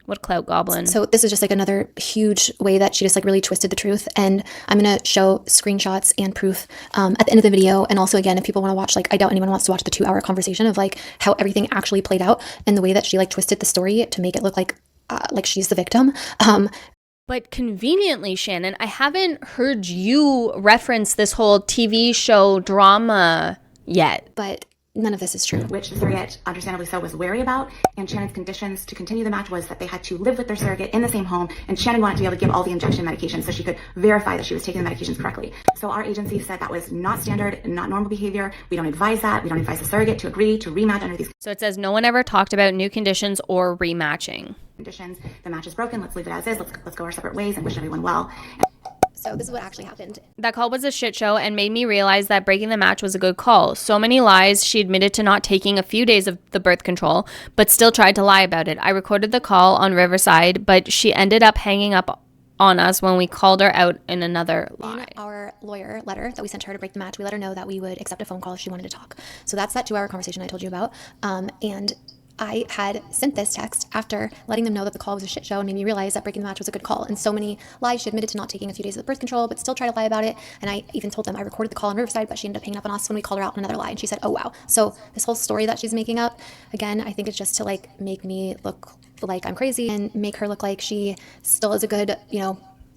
What clout goblin. So this is just another huge way that she just really twisted the truth, and I'm gonna show screenshots and proof at the end of the video. And also, again, if people want to watch, I doubt anyone wants to watch the 2-hour conversation of how everything actually played out and the way that she twisted the story to make it look like she's the victim. But conveniently, Channon, I haven't heard you reference this whole TV show drama yet. But none of this is true. Which the surrogate, understandably so, was wary about. And Channon's conditions to continue the match was that they had to live with their surrogate in the same home, and Channon wanted to be able to give all the injection medications so she could verify that she was taking the medications correctly. So our agency said that was not standard, not normal behavior. We don't advise that. We don't advise the surrogate to agree to rematch under these So it says no one ever talked about new conditions or rematching. conditions. The match is broken. Let's leave it as is. Let's go our separate ways and wish everyone well. So this is what actually happened. That call was a shit show and made me realize that breaking the match was a good call. So many lies. She admitted to not taking a few days of the birth control, but still tried to lie about it. I recorded the call on Riverside, but she ended up hanging up on us when we called her out in another lie. In our lawyer letter that we sent her to break the match, we let her know that we would accept a phone call if she wanted to talk. So that's that 2-hour conversation I told you about. And I had sent this text after letting them know that the call was a shit show and made me realize that breaking the match was a good call. And so many lies. She admitted to not taking a few days of the birth control, but still tried to lie about it. And I even told them I recorded the call in Riverside, but she ended up hanging up on us when we called her out on another lie. And she said, oh, wow. So this whole story that she's making up, again, I think it's just to make me look like I'm crazy and make her look like she still is a good,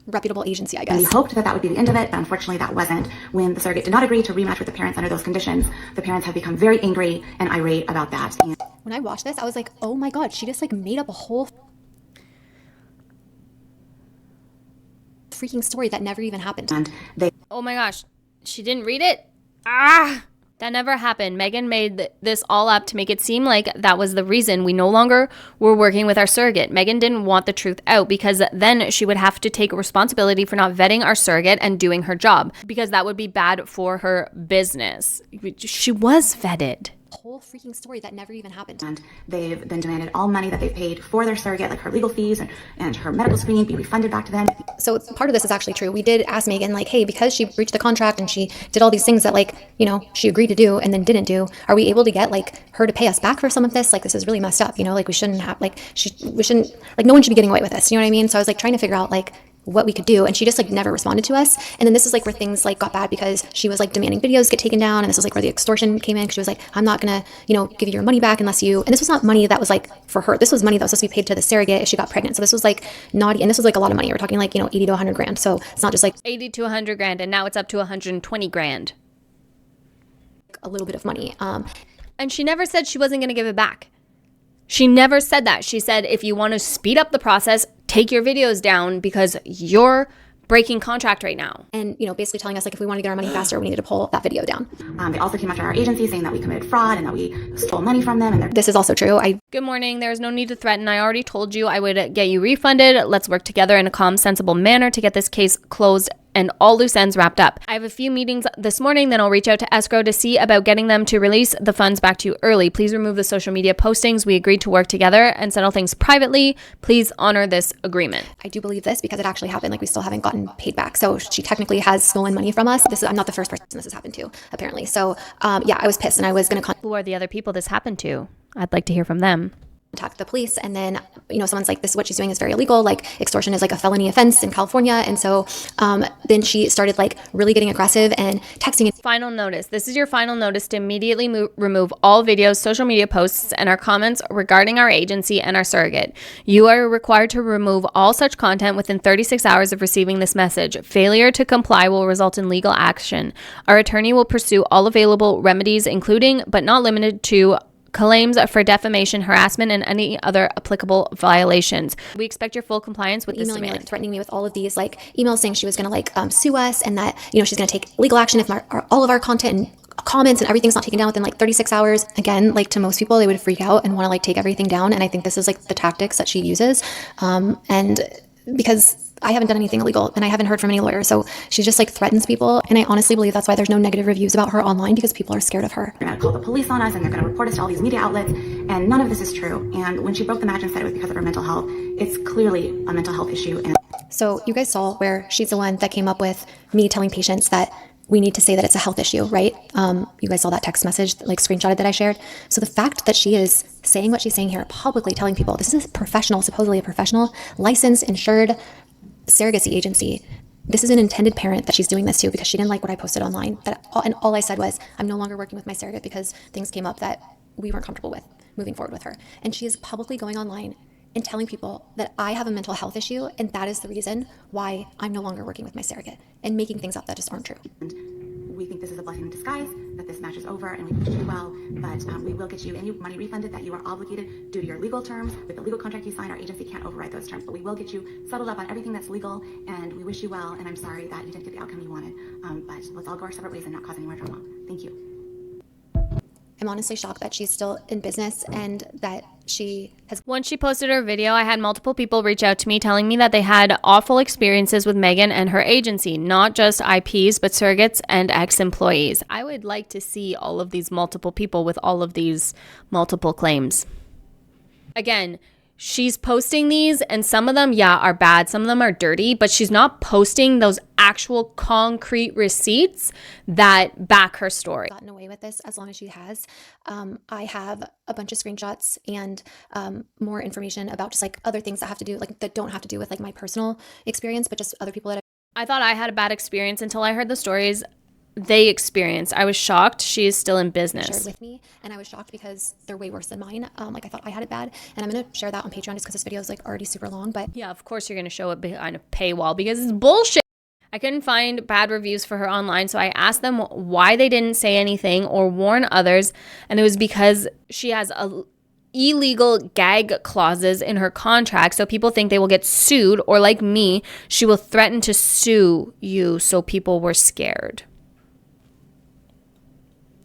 reputable agency, I guess. And we hoped that would be the end of it, but unfortunately that wasn't. When the surrogate did not agree to rematch with the parents under those conditions, the parents have become very angry and irate about that. And when I watched this, I was like, oh my God, she just made up a whole... freaking story that never even happened. And they Oh my gosh, she didn't read it? Ah! That never happened. Megan made this all up to make it seem like that was the reason we no longer were working with our surrogate. Megan didn't want the truth out because then she would have to take responsibility for not vetting our surrogate and doing her job because that would be bad for her business. She was vetted. Whole freaking story that never even happened. and they've been demanded all money that they've paid for their surrogate, like her legal fees and her medical screening, be refunded back to them. So part of this is actually true. We did ask Megan, like, hey, because she breached the contract and she did all these things that, like, you know, she agreed to do and then didn't do, are we able to get, like, her to pay us back for some of this? Like, this is really messed up, you know, like, we shouldn't have, like, we shouldn't, like, no one should be getting away with this, you know what I mean? So I was, like, trying to figure out, like, what we could do, and she just, like, never responded to us. And then this is, like, where things, like, got bad because she was, like, demanding videos get taken down, and this is, like, where the extortion came in, because she was like, I'm not gonna, you know, give you your money back unless you, and this was not money that was, like, for her. This was money that was supposed to be paid to the surrogate if she got pregnant. So this was, like, naughty, and this was, like, a lot of money. We're talking, like, you know, 80 to 100 grand. So it's not just, like, 80 to 100 grand, and now it's up to 120 grand. a little bit of money. And she never said she wasn't going to give it back. She never said that. She said, if you want to speed up the process, take your videos down because you're breaking contract right now. And, you know, basically telling us, like, if we want to get our money faster, we needed to pull that video down. They also came after our agency saying that we committed fraud and that we stole money from them. And This is also true. Good morning. There's no need to threaten. I already told you I would get you refunded. Let's work together in a calm, sensible manner to get this case closed and all loose ends wrapped up. I have a few meetings this morning, then I'll reach out to escrow to see about getting them to release the funds back to you early. Please remove the social media postings. We agreed to work together and settle things privately. Please honor this agreement. I do believe this because it actually happened. Like, we still haven't gotten paid back. So she technically has stolen money from us. I'm not the first person this has happened to, apparently. So yeah, I was pissed, and I was going to Who are the other people this happened to? I'd like to hear from them. contact the police. And then, you know, someone's like, this is what she's doing is very illegal. Like, extortion is like a felony offense in California. And so then she started, like, really getting aggressive and texting. Final notice. This is your final notice to immediately remove all videos, social media posts, and our comments regarding our agency and our surrogate. You are required to remove all such content within 36 hours of receiving this message. Failure to comply will result in legal action. Our attorney will pursue all available remedies, including but not limited to claims for defamation, harassment, and any other applicable violations. We expect your full compliance with this Emailing me, demand. like, threatening me with all of these, like, emails saying she was going to, like, sue us, and that, you know, she's going to take legal action if all of our content and comments and everything's not taken down within, like, 36 hours. Again, like, to most people, they would freak out and want to, like, take everything down. And I think this is, like, the tactics that she uses. And because I haven't done anything illegal and I haven't heard from any lawyer. So she just, like, threatens people. And I honestly believe that's why there's no negative reviews about her online, because people are scared of her. they're going to call the police on us and they're going to report us to all these media outlets. And none of this is true. And when she broke the match and said it was because of her mental health, it's clearly a mental health issue. And So you guys saw where she's the one that came up with me telling patients that we need to say that it's a health issue, right? You guys saw that text message, like, screenshotted that I shared. So the fact that she is saying what she's saying here, publicly telling people this is a professional, supposedly a professional, licensed, insured surrogacy agency. This is an intended parent that she's doing this to because she didn't like what I posted online. And all I said was, I'm no longer working with my surrogate because things came up that we weren't comfortable with moving forward with her. And she is publicly going online and telling people that I have a mental health issue, and that is the reason why I'm no longer working with my surrogate, and making things up that just aren't true. we think this is a blessing in disguise, that this match is over and we wish you well, but we will get you any money refunded that you are obligated due to your legal terms. With the legal contract you signed, our agency can't override those terms, but we will get you settled up on everything that's legal, and we wish you well, and I'm sorry that you didn't get the outcome you wanted, but let's all go our separate ways and not cause any more drama. Thank you. I'm honestly shocked that she's still in business and that she has. Once she posted her video, I had multiple people reach out to me telling me that they had awful experiences with Megan and her agency, not just IPs, but surrogates and ex-employees. I would like to see all of these multiple people with all of these multiple claims. Again, she's posting these, and some of them, yeah, are bad. Some of them are dirty, but she's not posting those actual concrete receipts that back her story. Gotten away with this as long as she has. I have a bunch of screenshots and more information about just, like, other things that have to do, like, that don't have to do with, like, my personal experience, but just other people that I thought I had a bad experience until I heard the stories they experienced. I was shocked she is still in business. shared with me, and I was shocked because they're way worse than mine. Like, I thought I had it bad, and I'm gonna share that on Patreon just because this video is, like, already super long. But Yeah, of course you're going to show it behind a paywall because it's bullshit. I couldn't find bad reviews for her online, so I asked them why they didn't say anything or warn others, and it was because she has illegal gag clauses in her contract so people think they will get sued, or like me, she will threaten to sue you, so people were scared.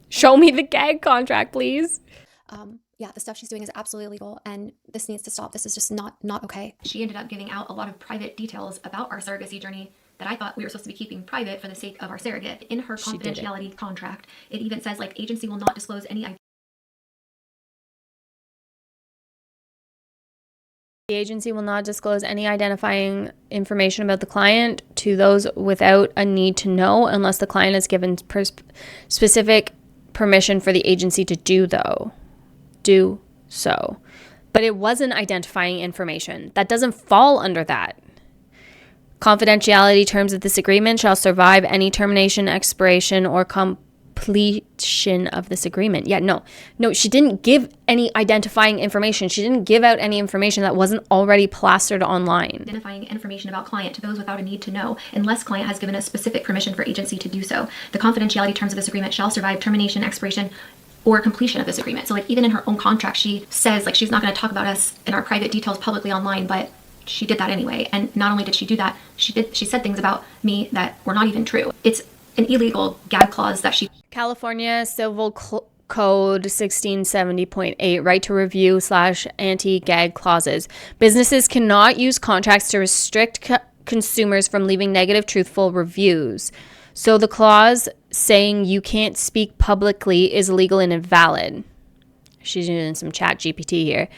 Show me the gag contract, please. Yeah, the stuff she's doing is absolutely illegal, and this needs to stop. This is just not okay. She ended up giving out a lot of private details about our surrogacy journey that I thought we were supposed to be keeping private for the sake of our surrogate. In her confidentiality contract, it even says like agency will not disclose any. The agency will not disclose any identifying information about the client to those without a need to know unless the client is given specific permission for the agency to do so. But it wasn't identifying information. That doesn't fall under that. Confidentiality terms of this agreement shall survive any termination, expiration, or completion of this agreement. Yeah, no, she didn't give any identifying information. She didn't give out any information that wasn't already plastered online. Identifying information about client to those without a need to know, unless client has given a specific permission for agency to do so. The confidentiality terms of this agreement shall survive termination, expiration, or completion of this agreement. So like even in her own contract, she says like she's not going to talk about us and our private details publicly online, but she did that anyway. And not only did she do that, she said things about me that were not even true. It's an illegal gag clause that she... California Civil Code 1670.8, right to review / anti-gag clauses. Businesses cannot use contracts to restrict consumers from leaving negative, truthful reviews. So the clause saying you can't speak publicly is illegal and invalid. She's using some chat GPT here.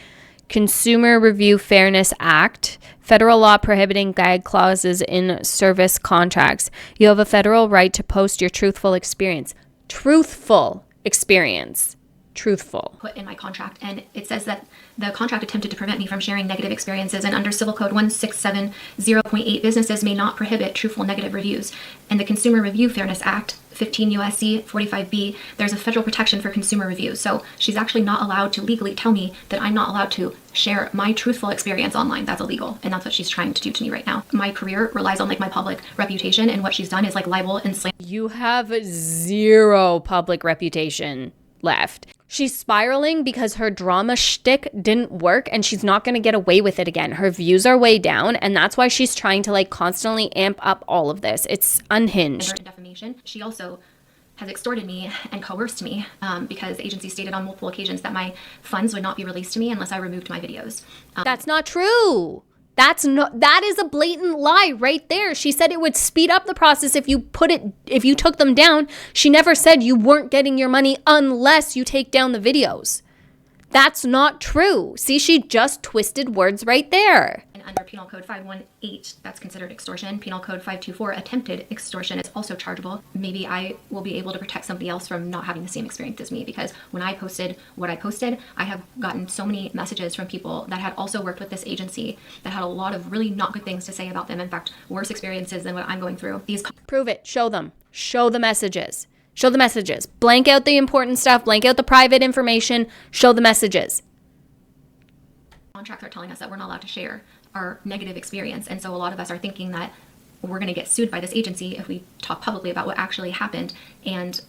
Consumer Review Fairness Act, federal law prohibiting gag clauses in service contracts. You have a federal right to post your truthful experience. Truthful experience. Truthful. Put in my contract, and it says that the contract attempted to prevent me from sharing negative experiences, and under Civil Code 1670.8, businesses may not prohibit truthful negative reviews. And the Consumer Review Fairness Act, 15 U.S.C. 45B, there's a federal protection for consumer reviews. So she's actually not allowed to legally tell me that I'm not allowed to share my truthful experience online. That's illegal, and that's what she's trying to do to me right now. My career relies on like my public reputation, and what she's done is like libel and slander. You have zero public reputation left. She's spiraling because her drama shtick didn't work, and she's not going to get away with it again. Her views are way down, and that's why she's trying to like constantly amp up all of this. It's unhinged. Defamation. She also has extorted me and coerced me because the agency stated on multiple occasions that my funds would not be released to me unless I removed my videos. That's not true. That is a blatant lie right there. She said it would speed up the process if you took them down. She never said you weren't getting your money unless you take down the videos. That's not true. See, she just twisted words right there. And under Penal Code 518, that's considered extortion. Penal Code 524, attempted extortion, is also chargeable. Maybe I will be able to protect somebody else from not having the same experience as me, because when I posted what I posted, I have gotten so many messages from people that had also worked with this agency that had a lot of really not good things to say about them. In fact, worse experiences than what I'm going through. Prove it. Show them. Show the messages. Show the messages. Blank out the important stuff. Blank out the private information. Show the messages. Contracts are telling us that we're not allowed to share our negative experience. And so a lot of us are thinking that we're going to get sued by this agency if we talk publicly about what actually happened. And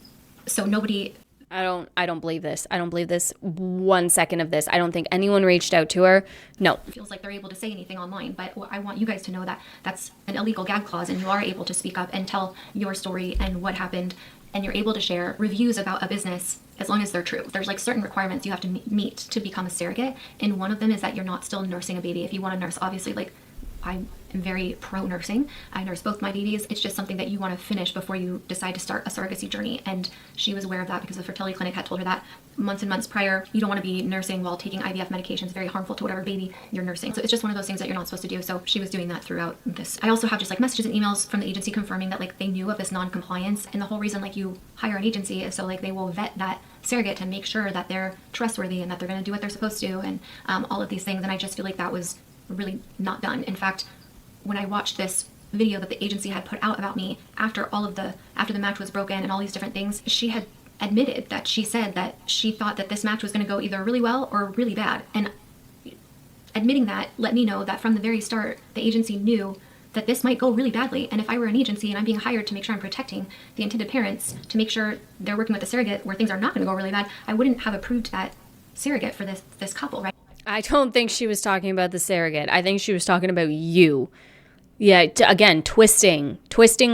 so nobody... I don't believe this. I don't believe this 1 second of this. I don't think anyone reached out to her. No. It feels like they're able to say anything online, but I want you guys to know that that's an illegal gag clause, and you are able to speak up and tell your story and what happened, and you're able to share reviews about a business as long as they're true. There's like certain requirements you have to meet to become a surrogate, and one of them is that you're not still nursing a baby. If you want to nurse, obviously, like I am very pro nursing. I nurse both my babies. It's just something that you want to finish before you decide to start a surrogacy journey. And she was aware of that because the fertility clinic had told her that months and months prior. You don't want to be nursing while taking IVF medications. It's very harmful to whatever baby you're nursing. So it's just one of those things that you're not supposed to do. So she was doing that throughout this. I also have just like messages and emails from the agency confirming that like they knew of this non-compliance. And the whole reason like you hire an agency is so like they will vet that surrogate to make sure that they're trustworthy and that they're going to do what they're supposed to, and all of these things. And I just feel like that was really not done. In fact, when I watched this video that the agency had put out about me after the match was broken and all these different things, she had admitted that she said that she thought that this match was going to go either really well or really bad. And admitting that let me know that from the very start, the agency knew that this might go really badly. And if I were an agency and I'm being hired to make sure I'm protecting the intended parents, to make sure they're working with a surrogate where things are not going to go really bad, I wouldn't have approved that surrogate for this couple, right? I don't think she was talking about the surrogate. I think she was talking about you. Yeah, again, twisting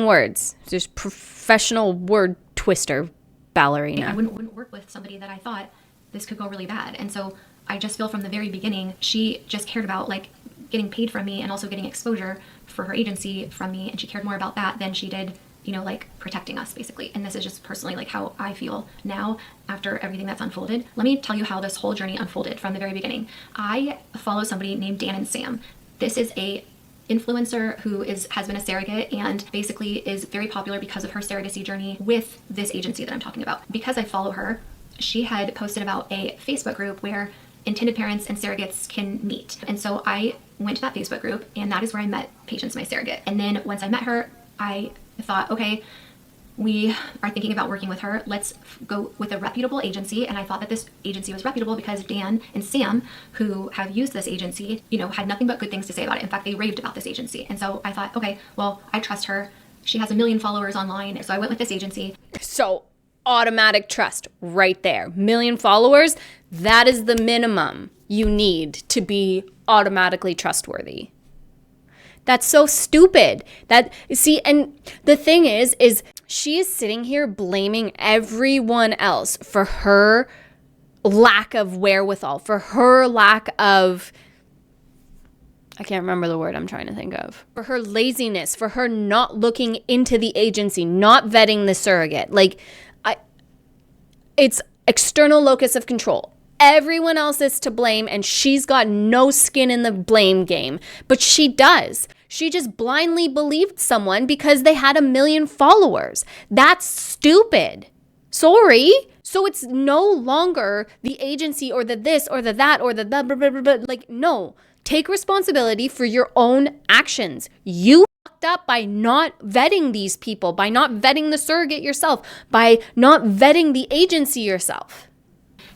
words. Just professional word twister ballerina. I wouldn't work with somebody that I thought this could go really bad. And so I just feel from the very beginning, she just cared about like getting paid from me and also getting exposure for her agency from me. And she cared more about that than she did, you know, like protecting us basically. And this is just personally like how I feel now after everything that's unfolded. Let me tell you how this whole journey unfolded from the very beginning. I follow somebody named Dan and Sam. This is a influencer who has been a surrogate and basically is very popular because of her surrogacy journey with this agency that I'm talking about. Because I follow her, she had posted about a Facebook group where intended parents and surrogates can meet. And so I went to that Facebook group, and that is where I met Patience, my surrogate. And then once I met her, I thought, okay, we are thinking about working with her. Let's go with a reputable agency. And I thought that this agency was reputable because Dan and Sam, who have used this agency, you know, had nothing but good things to say about it. In fact, they raved about this agency. And so I thought, okay, well, I trust her. She has 1 million followers online. So I went with this agency. So automatic trust right there. 1 million followers, that is the minimum you need to be automatically trustworthy. That's so stupid. And the thing is she is sitting here blaming everyone else for her lack of wherewithal, for her lack of, I can't remember the word I'm trying to think of, for her laziness, for her not looking into the agency, not vetting the surrogate. Like, it's external locus of control. Everyone else is to blame, and she's got no skin in the blame game. But she does. She just blindly believed someone because they had 1 million followers. That's stupid. Sorry. So it's no longer the agency or the this or the that or the blah, blah, blah, blah, blah. Like, no. Take responsibility for your own actions. You fucked up by not vetting these people, by not vetting the surrogate yourself, by not vetting the agency yourself.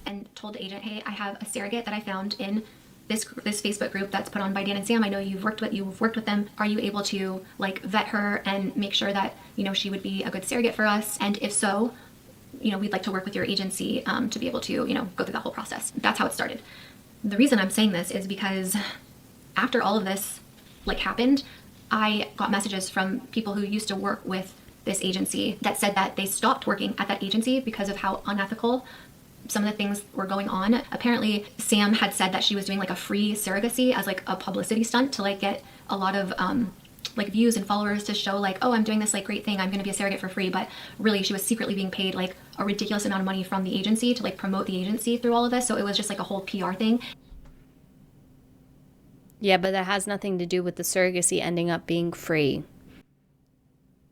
And told the agent, hey, I have a surrogate that I found in this Facebook group that's put on by Dan and Sam. I know you've worked with them. Are you able to like vet her and make sure that, you know, she would be a good surrogate for us? And if so, you know, we'd like to work with your agency to be able to, you know, go through that whole process. That's how it started. The reason I'm saying this is because after all of this like happened, I got messages from people who used to work with this agency that said that they stopped working at that agency because of how unethical some of the things were going on. Apparently, Sam had said that she was doing like a free surrogacy as like a publicity stunt to like get a lot of like views and followers to show like, oh, I'm doing this like great thing, I'm going to be a surrogate for free. But really, she was secretly being paid like a ridiculous amount of money from the agency to like promote the agency through all of this. So it was just like a whole PR thing. Yeah, but that has nothing to do with the surrogacy ending up being free,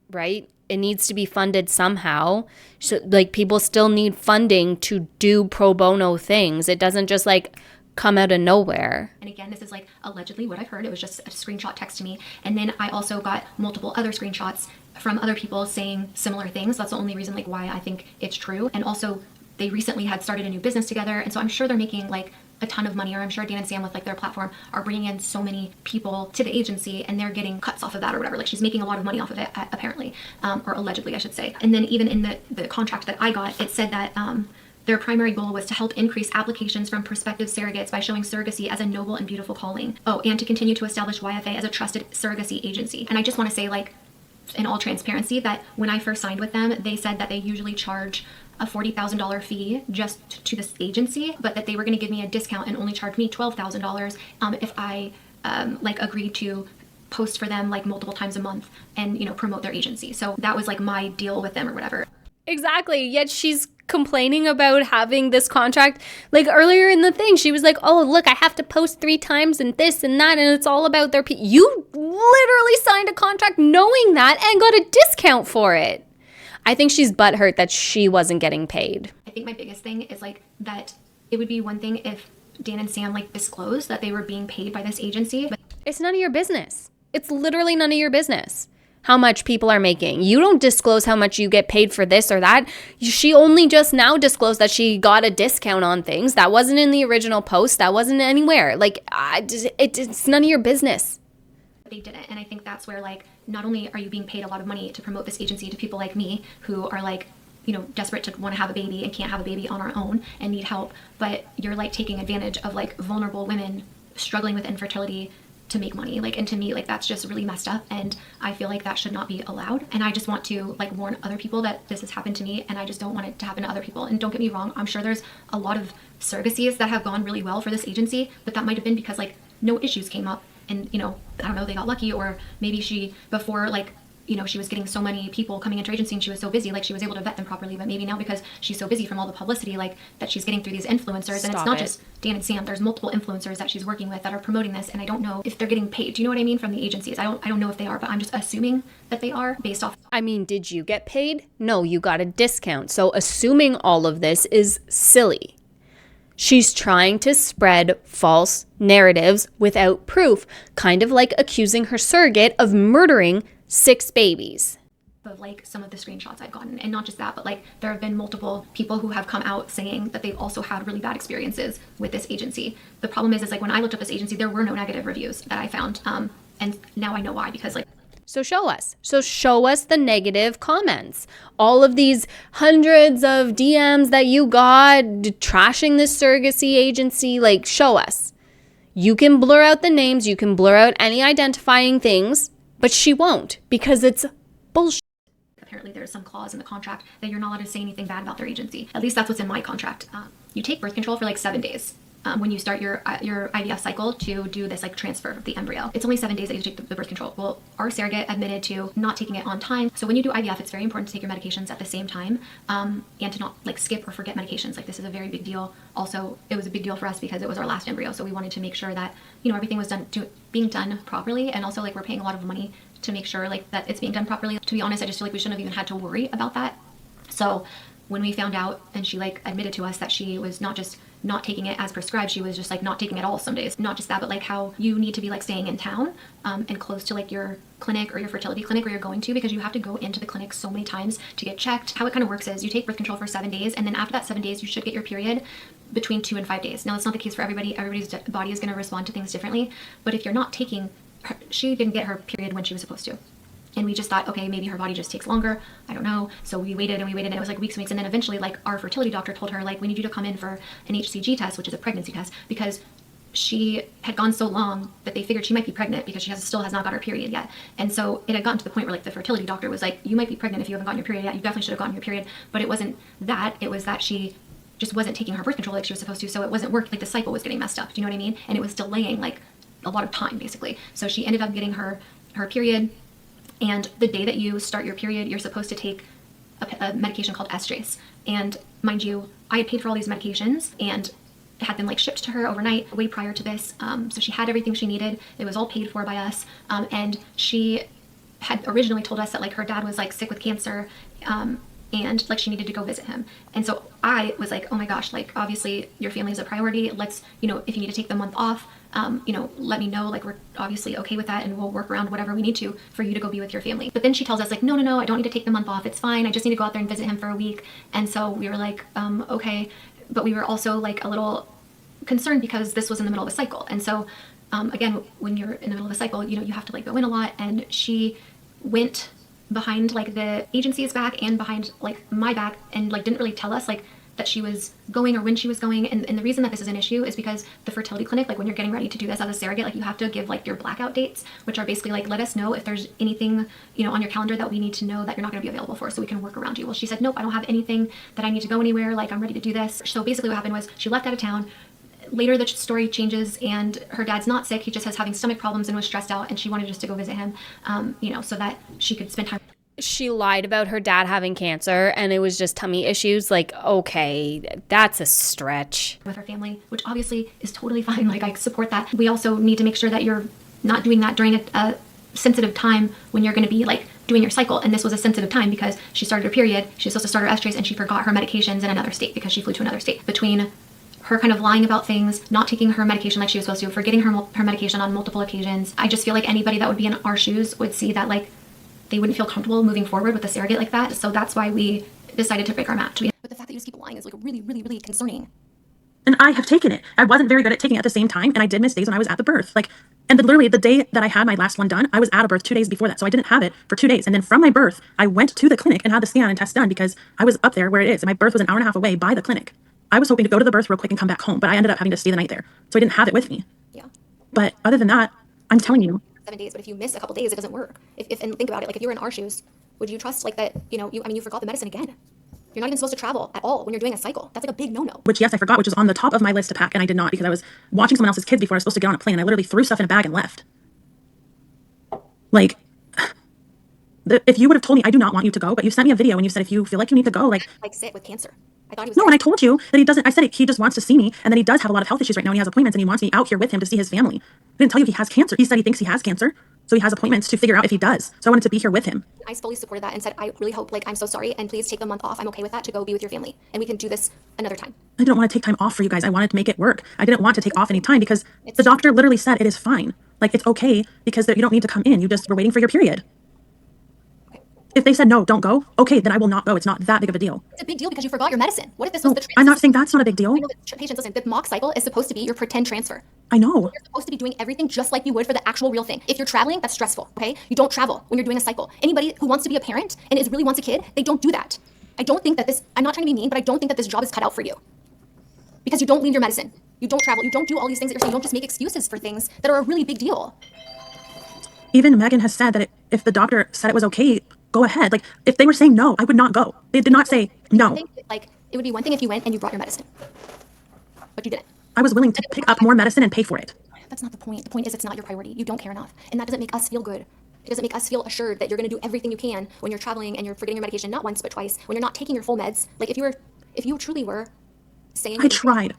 right? It needs to be funded somehow. So, like, people still need funding to do pro bono things. It doesn't just like come out of nowhere. And again, this is like allegedly what I've heard. It was just a screenshot text to me. And then I also got multiple other screenshots from other people saying similar things. That's the only reason like why I think it's true. And also they recently had started a new business together. And so I'm sure they're making like a ton of money, or I'm sure Dan and Sam with like their platform are bringing in so many people to the agency and they're getting cuts off of that or whatever. Like she's making a lot of money off of it apparently, or allegedly I should say. And then even in the contract that I got, it said that their primary goal was to help increase applications from prospective surrogates by showing surrogacy as a noble and beautiful calling. Oh, and to continue to establish YFA as a trusted surrogacy agency. And I just want to say, like, in all transparency, that when I first signed with them, they said that they usually charge a $40,000 fee just to this agency, but that they were going to give me a discount and only charge me $12,000 if I like agreed to post for them like multiple times a month and, you know, promote their agency. So that was like my deal with them or whatever. Exactly. Yet she's complaining about having this contract. Like earlier in the thing, she was like, oh, look, I have to post 3 times and this and that, and it's all about their you literally signed a contract knowing that and got a discount for it. I think she's butthurt that she wasn't getting paid. I think my biggest thing is like that it would be one thing if Dan and Sam like disclosed that they were being paid by this agency, but it's none of your business. It's literally none of your business how much people are making. You don't disclose how much you get paid for this or that. She only just now disclosed that she got a discount on things. That wasn't in the original post. That wasn't anywhere. Like, it's none of your business. They didn't. And I think that's where like, not only are you being paid a lot of money to promote this agency to people like me who are like desperate to want to have a baby and can't have a baby on our own and need help, but you're like taking advantage of like vulnerable women struggling with infertility to make money. Like, and to me, like, that's just really messed up, and I feel like that should not be allowed. And I just want to like warn other people that this has happened to me, and I just don't want it to happen to other people. And don't get me wrong, I'm sure there's a lot of surrogacies that have gone really well for this agency, but that might have been because like no issues came up, and I don't know, they got lucky, or maybe she before like she was getting so many people coming into her agency and she was so busy, like she was able to vet them properly. But maybe now because she's so busy from all the publicity, like that she's getting through these influencers, and it's not just Dan and Sam, there's multiple influencers that she's working with that are promoting this, and I don't know if they're getting paid. Do you know what I mean? From the agencies. I don't know if they are, but I'm just assuming that they are based off. I mean, did you get paid? No, you got a discount. So assuming all of this is silly. She's trying to spread false narratives without proof, kind of like accusing her surrogate of murdering 6 babies. Of like some of the screenshots I've gotten, and not just that, but like there have been multiple people who have come out saying that they've also had really bad experiences with this agency. The problem is like when I looked up this agency, there were no negative reviews that I found, and now I know why, because like. So show us the negative comments. All of these hundreds of DMs that you got trashing this surrogacy agency, like show us. You can blur out the names, you can blur out any identifying things, but she won't, because it's bullshit. Apparently there's some clause in the contract that you're not allowed to say anything bad about their agency. At least that's what's in my contract. You take birth control for like 7 days. When you start your IVF cycle to do this like transfer of the embryo. It's only 7 days that you take the birth control. Well, our surrogate admitted to not taking it on time. So when you do IVF, it's very important to take your medications at the same time, and to not like skip or forget medications. Like this is a very big deal. Also, it was a big deal for us because it was our last embryo. So we wanted to make sure that, everything was being done properly. And also like we're paying a lot of money to make sure like that it's being done properly. To be honest, I just feel like we shouldn't have even had to worry about that. So when we found out and she like admitted to us that she was not just not taking it as prescribed, she was just like not taking it all some days. Not just that, but like how you need to be like staying in town and close to like your clinic or your fertility clinic where you're going to, because you have to go into the clinic so many times to get checked. How it kind of works is you take birth control for 7 days, and then after that 7 days you should get your period between 2 and 5 days. Now that's not the case for everybody. Everybody's body is going to respond to things differently, but if you're not taking she didn't get her period when she was supposed to. And we just thought, okay, maybe her body just takes longer. I don't know. So we waited and it was like weeks and weeks. And then eventually like our fertility doctor told her, like, we need you to come in for an HCG test, which is a pregnancy test, because she had gone so long that they figured she might be pregnant because she still has not got her period yet. And so it had gotten to the point where like the fertility doctor was like, you might be pregnant if you haven't gotten your period yet. You definitely should have gotten your period. But it wasn't that. It was that she just wasn't taking her birth control like she was supposed to. So it wasn't working. Like the cycle was getting messed up. Do you know what I mean? And it was delaying like a lot of time basically. So she ended up getting her period. And the day that you start your period, you're supposed to take a medication called estrase. And mind you, I had paid for all these medications and had them like shipped to her overnight way prior to this. So she had everything she needed. It was all paid for by us. And she had originally told us that like her dad was like sick with cancer, and like she needed to go visit him. And so I was like, oh my gosh, like obviously your family is a priority. Let's, if you need to take the month off, let me know, like we're obviously okay with that and we'll work around whatever we need to for you to go be with your family. But then she tells us like, no, I don't need to take the month off. It's fine. I just need to go out there and visit him for a week. And so we were like, okay. But we were also like a little concerned because this was in the middle of a cycle. And so, again, when you're in the middle of a cycle, you have to like go in a lot. And she went behind like the agency's back and behind like my back and like didn't really tell us like that she was going or when she was going. And the reason that this is an issue is because the fertility clinic, like when you're getting ready to do this as a surrogate, like you have to give like your blackout dates, which are basically like, let us know if there's anything, on your calendar that we need to know that you're not going to be available for so we can work around you. Well, she said, nope, I don't have anything that I need to go anywhere. Like I'm ready to do this. So basically what happened was she left out of town. Later the story changes and her dad's not sick. He just has having stomach problems and was stressed out, and she wanted us to go visit him, so that she could spend time. She lied about her dad having cancer and it was just tummy issues. Like, okay, that's a stretch. With her family, which obviously is totally fine. Like I support that. We also need to make sure that you're not doing that during a sensitive time when you're going to be like doing your cycle. And this was a sensitive time because she started her period. She was supposed to start her estrase and she forgot her medications in another state because she flew to another state. Between her kind of lying about things, not taking her medication like she was supposed to, forgetting her medication on multiple occasions. I just feel like anybody that would be in our shoes would see that like they wouldn't feel comfortable moving forward with a surrogate like that. So that's why we decided to break our match. But the fact that you just keep lying is like really, really, really concerning. And I have taken it. I wasn't very good at taking it at the same time, and I did miss days when I was at the birth. Like, And literally the day that I had my last one done, I was at a birth 2 days before that. So I didn't have it for 2 days. And then from my birth, I went to the clinic and had the scan and test done because I was up there where it is. And my birth was an hour and a half away by the clinic. I was hoping to go to the birth real quick and come back home, but I ended up having to stay the night there. So I didn't have it with me. Yeah. But other than that, I'm telling you. 7 days, but if you miss a couple days, it doesn't work. If and think about it, like if you were in our shoes, would you trust like that, you forgot the medicine again? You're not even supposed to travel at all when you're doing a cycle. That's like a big no-no. Which, yes, I forgot, which was on the top of my list to pack, and I did not because I was watching someone else's kids before I was supposed to get on a plane, and I literally threw stuff in a bag and left. Like, if you would have told me, I do not want you to go, but you sent me a video and you said if you feel like you need to go, like sick with cancer. I thought he was no, and I told you that he doesn't. I said he just wants to see me, and that he does have a lot of health issues right now, and he has appointments, and he wants me out here with him to see his family. I didn't tell you if he has cancer. He said he thinks he has cancer, so he has appointments to figure out if he does. So I wanted to be here with him. I fully supported that and said, I really hope, like, I'm so sorry, and please take the month off. I'm okay with that to go be with your family, and we can do this another time. I didn't want to take time off for you guys. I wanted to make it work. I didn't want to take off any time because the doctor literally said it is fine. Like, it's okay because you don't need to come in. You just were waiting for your period. If they said, no, don't go, okay, then I will not go. It's not that big of a deal. It's a big deal because you forgot your medicine. What if this was the transfer? I'm not saying that's not a big deal. I know that patients, listen, the mock cycle is supposed to be your pretend transfer. I know. You're supposed to be doing everything just like you would for the actual real thing. If you're traveling, that's stressful, okay? You don't travel when you're doing a cycle. Anybody who wants to be a parent and really wants a kid, they don't do that. I don't think that this, I'm not trying to be mean, but I don't think that this job is cut out for you. Because you don't leave your medicine. You don't travel. You don't do all these things that you're saying. You don't just make excuses for things that are a really big deal. Even Megan has said that if the doctor said it was okay, go ahead. Like, if they were saying no, I would not go. They did not say no. I think, like, it would be one thing if you went and you brought your medicine. But you didn't. I was willing to pick up more medicine and pay for it. That's not the point. The point is it's not your priority. You don't care enough. And that doesn't make us feel good. It doesn't make us feel assured that you're going to do everything you can when you're traveling and you're forgetting your medication, not once, but twice, when you're not taking your full meds. Like, if you truly were saying... I tried.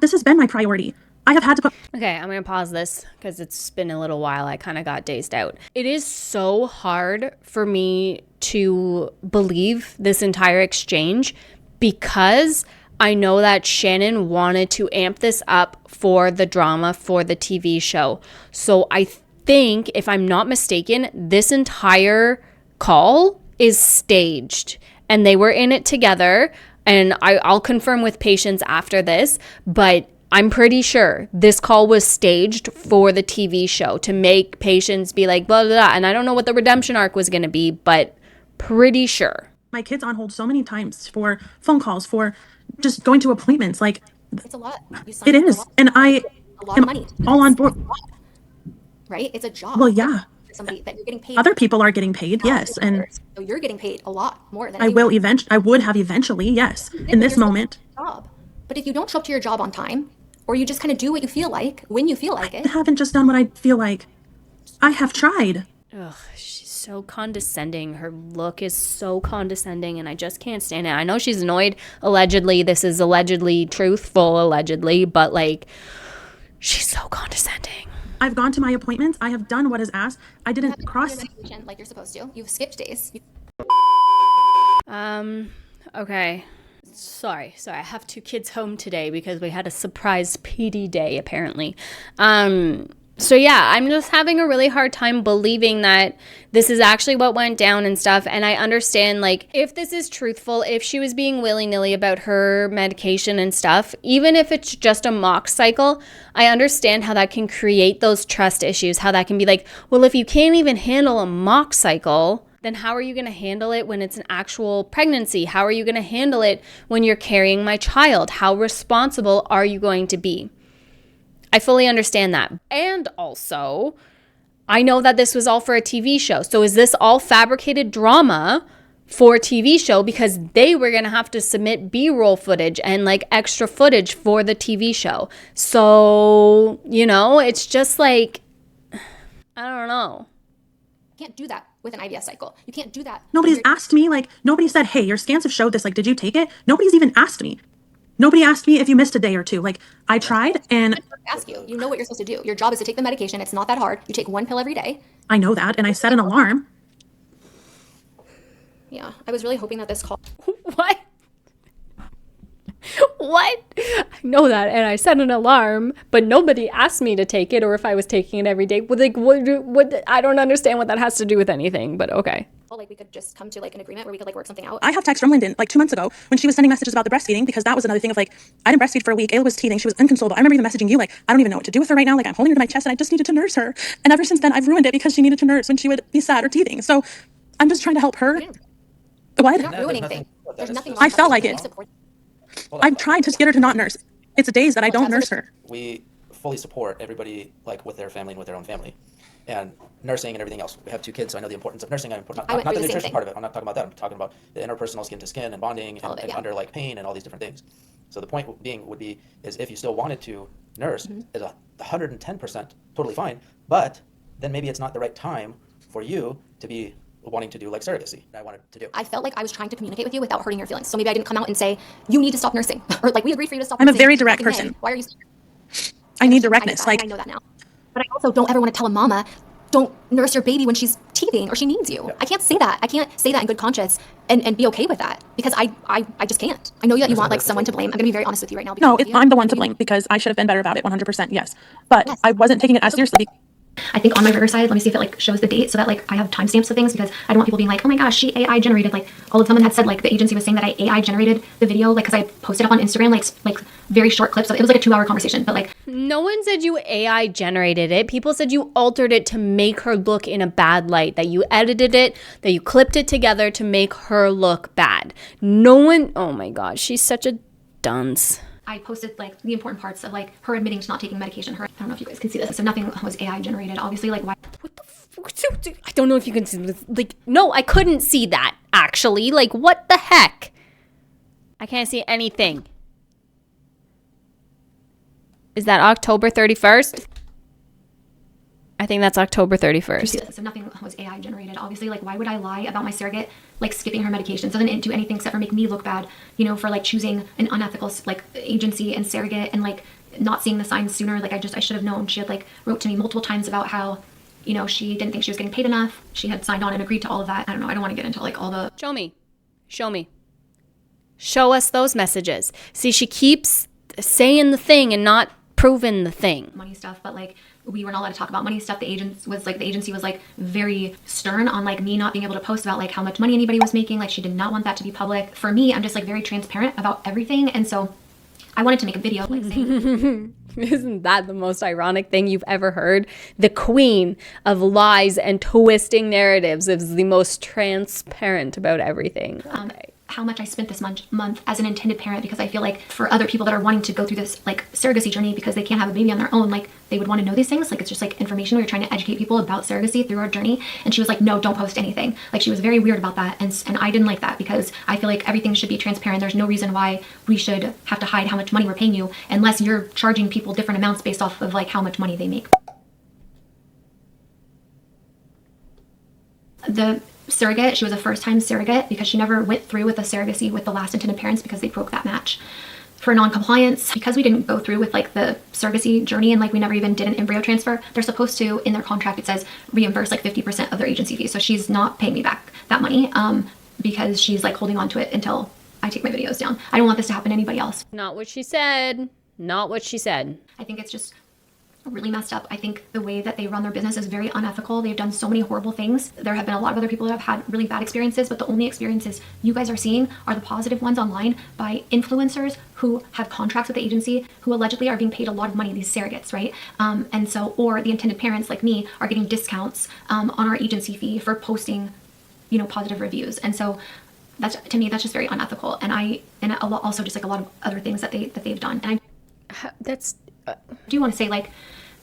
This has been my priority. I have had to put... Okay, I'm going to pause this because it's been a little while. I kind of got dazed out. It is so hard for me to believe this entire exchange because I know that Channon wanted to amp this up for the drama for the TV show. So I think, if I'm not mistaken, this entire call is staged and they were in it together. And I'll confirm with patients after this, but I'm pretty sure this call was staged for the TV show to make patients be like, blah, blah, blah. And I don't know what the redemption arc was going to be, but pretty sure. My kids on hold so many times for phone calls, for just going to appointments. Like, it's a lot. It is. And I am money all on board. Right? It's a job. Well, yeah. Somebody that you're getting paid. Other people are getting paid, yes. And so you're getting paid a lot more than I would have eventually, yes. In this moment. Job. But if you don't show up to your job on time, or you just kind of do what you feel like when you feel like it. I haven't just done what I feel like. I have tried. Ugh, she's so condescending. Her look is so condescending, and I just can't stand it. I know she's annoyed. Allegedly, this is allegedly truthful, allegedly, but like, she's so condescending. I've gone to my appointments. I have done what is asked. I didn't cross. Your medication like you're supposed to. You've skipped days. Okay. Sorry, I have 2 kids home today because we had a surprise PD day, apparently. So yeah, I'm just having a really hard time believing that this is actually what went down and stuff. And I understand, like, if this is truthful, if she was being willy-nilly about her medication and stuff, even if it's just a mock cycle, I understand how that can create those trust issues, how that can be like, well, if you can't even handle a mock cycle, then how are you going to handle it when it's an actual pregnancy? How are you going to handle it when you're carrying my child? How responsible are you going to be? I fully understand that. And also, I know that this was all for a TV show. So is this all fabricated drama for a TV show? Because they were going to have to submit B-roll footage and like extra footage for the TV show. So, it's just like, I don't know. You can't do that with an IVF cycle. You can't do that. Nobody's asked me, like, nobody said, hey, your scans have showed this, like, did you take it? Nobody's even asked me. Nobody asked me if you missed a day or 2. Like, I tried and... ask you. You know what you're supposed to do. Your job is to take the medication. It's not that hard. You take 1 pill every day. I know that, and I set an alarm. Yeah, I was really hoping that this call... What? What? I know that, and I set an alarm, but nobody asked me to take it or if I was taking it every day. Like, what? I don't understand what that has to do with anything, but okay. like we could just come to like an agreement where we could like work something out. I have text from Lyndon like 2 months ago when she was sending messages about the breastfeeding, because that was another thing of like, I didn't breastfeed for a week. Ayla was teething. She was inconsolable. I remember even messaging you like, I don't even know what to do with her right now. Like, I'm holding her to my chest and I just needed to nurse her. And ever since then, I've ruined it because she needed to nurse when she would be sad or teething. So I'm just trying to help her. What? You're not ruining anything. There's nothing wrong I with felt that. like We it. support- I've tried to get her to not nurse. It's days that I don't nurse her. We fully support everybody like with their family and with their own family, and nursing and everything else. We have 2 kids, so I know the importance of nursing. Not went the through the same nutrition thing. part of it. I'm not talking about that. I'm talking about the interpersonal skin to skin and bonding All of and it, yeah. under like pain and all these different things. So the point being would be is if you still wanted to nurse, is 110% totally fine. But then maybe it's not the right time for you to be wanting to do like surrogacy. I wanted to do. I felt like I was trying to communicate with you without hurting your feelings. So maybe I didn't come out and say, you need to stop nursing. Or like, we agreed for you to stop I'm a nursing. very direct Fucking, person. hey, why are you... I need I get directness. that, Like, and I know that now. But I also don't ever want to tell a mama, don't nurse your baby when she's teething or she needs you. Yeah. I can't say that. I can't say that in good conscience and be okay with that, because I just can't. I know that you want like someone to blame. I'm going to be very honest with you right now. no, because I'm the one to blame because I should have been better about it 100%. Yes. But Yes. I wasn't taking it as seriously. I think on my Riverside, let me see if it like shows the date so that like I have timestamps of things, because I don't want people being like, oh my gosh, she AI generated, like all of someone had said like the agency was saying that I AI generated the video, like because I posted up on Instagram like very short clips of it. It was like a 2-hour conversation, but like No one said you AI generated it. People said you altered it to make her look in a bad light, that you edited it, that you clipped it together to make her look bad. No one, oh my God, she's such a dunce. I posted like the important parts of like her admitting to not taking medication. I don't know if you guys can see this. So nothing was AI generated. Obviously, like why? What the fuck? I don't know if you can see this. Like, no, I couldn't see that, actually. Like, what the heck? I can't see anything. Is that October 31st? I think that's October 31st. So nothing was AI generated. Obviously, like why would I lie about my surrogate like skipping her medication? So then it didn't do anything except for make me look bad, you know, for like choosing an unethical like agency and surrogate and like not seeing the signs sooner. Like I should have known. She had like wrote to me multiple times about how, you know, she didn't think she was getting paid enough. She had signed on and agreed to all of that. I don't know. I don't want to get into like all the Show me. Show me. Show us those messages. See, she keeps saying the thing and not proving the thing. money stuff, but like we were not allowed to talk about money stuff. The agency was like very stern on like me not being able to post about like how much money anybody was making. Like she did not want that to be public. For me, I'm just like very transparent about everything, and so I wanted to make a video like saying Isn't that the most ironic thing you've ever heard? The queen of lies and twisting narratives is the most transparent about everything. Okay. how much I spent this month as an intended parent, because I feel like for other people that are wanting to go through this like surrogacy journey because they can't have a baby on their own, like they would want to know these things. Like it's just like information. We were trying to educate people about surrogacy through our journey, and she was like, no, don't post anything. Like she was very weird about that, and I didn't like that because I feel like everything should be transparent. There's no reason why we should have to hide how much money we're paying you unless you're charging people different amounts based off of like how much money they make. The surrogate, she was a first-time surrogate because she never went through with a surrogacy with the last intended parents because they broke that match. For non-compliance, because we didn't go through with like the surrogacy journey and like we never even did an embryo transfer, they're supposed to, in their contract, it says reimburse like 50% of their agency fee. So she's not paying me back that money because she's like holding on to it until I take my videos down. I don't want this to happen to anybody else. Not what she said. Not what she said. I think it's just really messed up. I think the way that they run their business is very unethical. They've done so many horrible things. There have been a lot of other people that have had really bad experiences, but the only experiences you guys are seeing are the positive ones online by influencers who have contracts with the agency, who allegedly are being paid a lot of money, these surrogates, right? And so, or the intended parents like me are getting discounts on our agency fee for posting, you know, positive reviews. And so that's, to me, that's just very unethical. And also just like a lot of other things that they've done. And That's... I do want to say, like,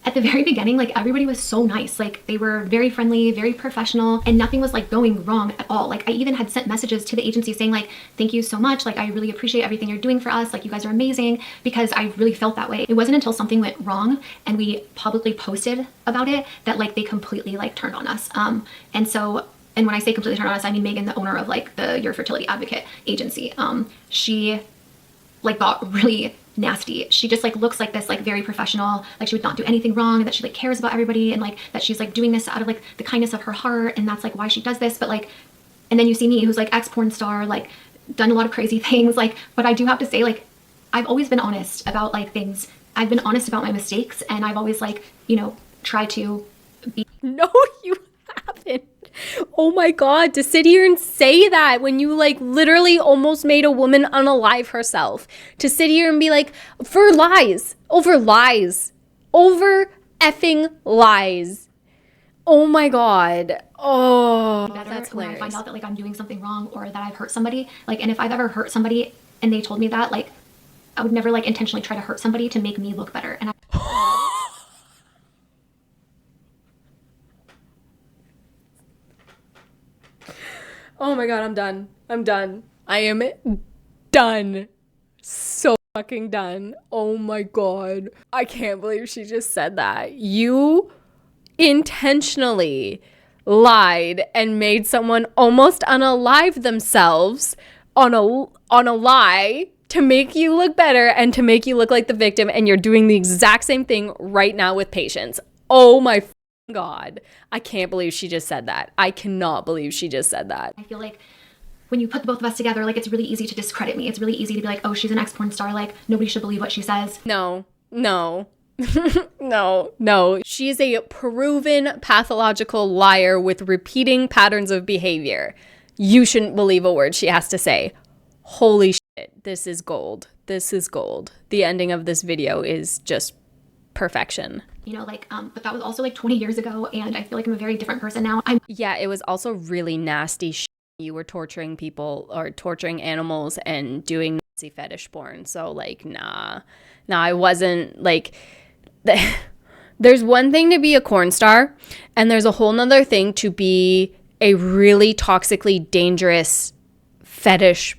at the very beginning, like everybody was so nice. Like they were very friendly, very professional, and nothing was like going wrong at all. Like I even had sent messages to the agency saying like, thank you so much. Like I really appreciate everything you're doing for us. Like you guys are amazing, because I really felt that way. It wasn't until something went wrong and we publicly posted about it that like they completely like turned on us. And when I say completely turned on us, I mean Megan, the owner of like the Your Fertility Advocate agency. She like got really nasty. She just like looks like this like very professional, like she would not do anything wrong, that she like cares about everybody, and like that she's like doing this out of like the kindness of her heart, and that's like why she does this. But like, and then you see me, who's like ex-porn star, like done a lot of crazy things, like, but I do have to say, like, I've always been honest about like things. I've been honest about my mistakes, and I've always like, you know, tried to be. No, you haven't. Oh my God, to sit here and say that when you like literally almost made a woman unalive herself. To sit here and be like, for lies, over effing lies. Oh my God. Oh, That's when I find out that like I'm doing something wrong or that I've hurt somebody. Like, and if I've ever hurt somebody and they told me that, like, I would never like intentionally try to hurt somebody to make me look better. And oh my God, I'm done. I am done. So fucking done. Oh my God. I can't believe she just said that. You intentionally lied and made someone almost unalive themselves on a lie to make you look better and to make you look like the victim, and you're doing the exact same thing right now with patients. Oh my God. I can't believe she just said that. I cannot believe she just said that. I feel like when you put the both of us together, like it's really easy to discredit me. It's really easy to be like, oh, she's an ex-porn star. Like nobody should believe what she says. No. No. She is a proven pathological liar with repeating patterns of behavior. You shouldn't believe a word she has to say. Holy shit. This is gold. The ending of this video is just perfection. You know, like, but that was also like 20 years ago, and I feel like I'm a very different person now. Yeah, it was also really nasty shit. You were torturing people or torturing animals and doing Nazi fetish porn. So like, nah, I wasn't like, there's one thing to be a porn star, and there's a whole nother thing to be a really toxically dangerous fetish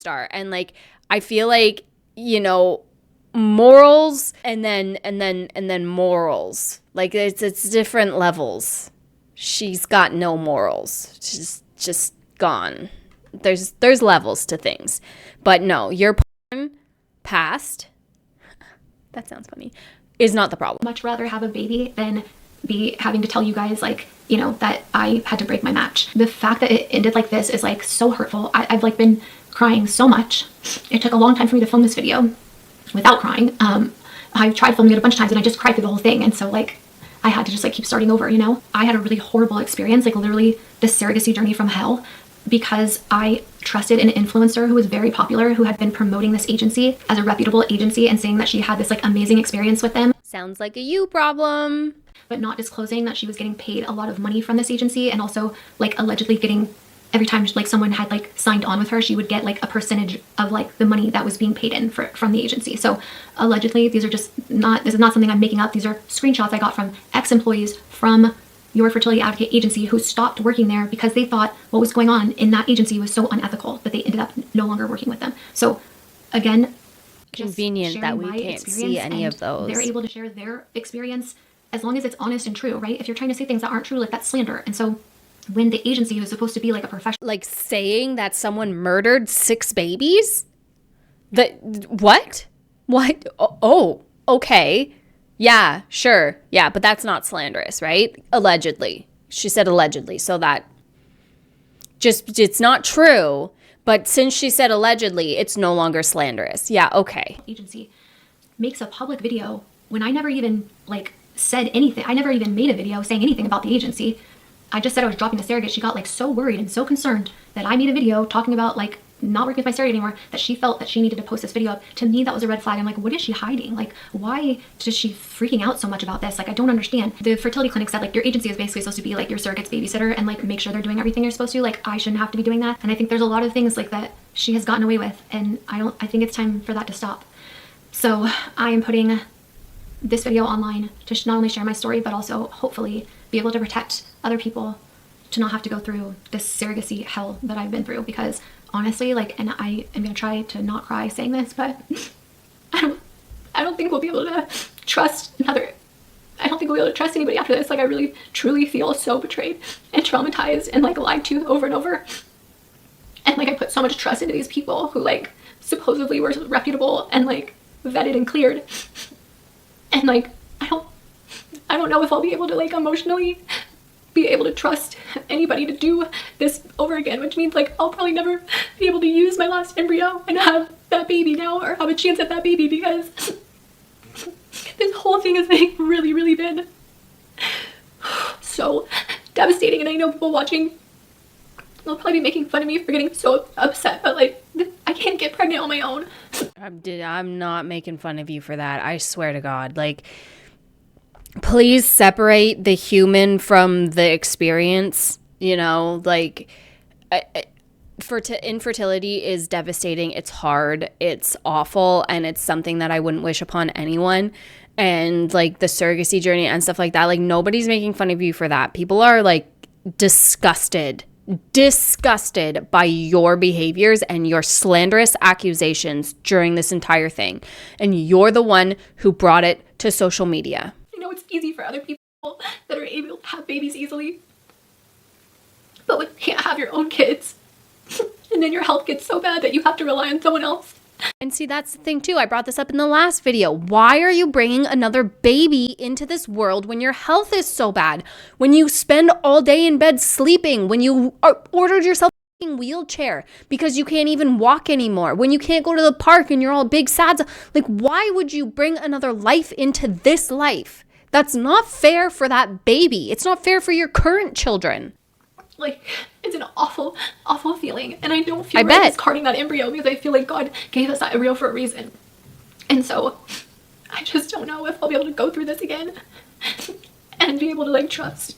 star. And like, I feel like, you know, morals and then morals, like it's different levels. She's got no morals. She's just gone. There's levels to things. But no, your porn past, that sounds funny, is not the problem. Much rather have a baby than be having to tell you guys, like, you know, that I had to break my match. The fact that it ended like this is like so hurtful. I've like been crying so much. It took a long time for me to film this video without crying. I tried filming it a bunch of times and I just cried through the whole thing. And so like, I had to just like keep starting over, you know? I had a really horrible experience, like literally the surrogacy journey from hell, because I trusted an influencer who was very popular, who had been promoting this agency as a reputable agency and saying that she had this like amazing experience with them. Sounds like a you problem. But not disclosing that she was getting paid a lot of money from this agency, and also like allegedly getting, every time like someone had like signed on with her, she would get like a percentage of like the money that was being paid in from the agency. So allegedly, this is not something I'm making up. These are screenshots I got from ex-employees from your fertility advocate agency who stopped working there because they thought what was going on in that agency was so unethical that they ended up no longer working with them. So again, convenient that we can't see any of those. They're able to share their experience as long as it's honest and true, right? If you're trying to say things that aren't true, like that's slander. And so when the agency who's supposed to be like a professional, like saying that someone murdered 6 babies, what? Oh, okay. Yeah, sure. Yeah, but that's not slanderous, right? Allegedly. She said allegedly. So that just, it's not true. But since she said allegedly, it's no longer slanderous. Yeah, okay. Agency makes a public video when I never even like said anything. I never even made a video saying anything about the agency. I just said I was dropping the surrogate. She got like so worried and so concerned that I made a video talking about like not working with my surrogate anymore, that she felt that she needed to post this video up. To me, that was a red flag. I'm like, what is she hiding? Like, why is she freaking out so much about this? Like, I don't understand. The fertility clinic said like your agency is basically supposed to be like your surrogate's babysitter and like make sure they're doing everything you're supposed to. Like, I shouldn't have to be doing that. And I think there's a lot of things like that she has gotten away with, and I think it's time for that to stop. So I am putting this video online to not only share my story, but also hopefully be able to protect other people to not have to go through this surrogacy hell that I've been through. Because honestly, like, and I am gonna try to not cry saying this, but I don't think we'll be able to trust anybody after this. Like, I really truly feel so betrayed and traumatized and like lied to over and over. And like, I put so much trust into these people who like supposedly were reputable and like vetted and cleared. And like, I don't know if I'll be able to like emotionally be able to trust anybody to do this over again, which means like I'll probably never be able to use my last embryo and have that baby now, or have a chance at that baby, because this whole thing has like really been so devastating, and I know people watching will probably be making fun of me for getting so upset, but like, I can't get pregnant on my own. I'm not making fun of you for that. I swear to God. Like, please separate the human from the experience. You know, like, infertility is devastating. It's hard. It's awful. And it's something that I wouldn't wish upon anyone. And like the surrogacy journey and stuff like that, like nobody's making fun of you for that. People are like disgusted by your behaviors and your slanderous accusations during this entire thing. And you're the one who brought it to social media. I know it's easy for other people that are able to have babies easily, but when you can't have your own kids, and then your health gets so bad that you have to rely on someone else. And see, that's the thing too. I brought this up in the last video. Why are you bringing another baby into this world when your health is so bad? When you spend all day in bed sleeping, when you ordered yourself a wheelchair because you can't even walk anymore, when you can't go to the park and you're all big sad. Like, why would you bring another life into this life? That's not fair for that baby. It's not fair for your current children. Like, it's an awful, awful feeling. And I don't feel right discarding that embryo because I feel like God gave us that embryo for a reason. And so I just don't know if I'll be able to go through this again and be able to like trust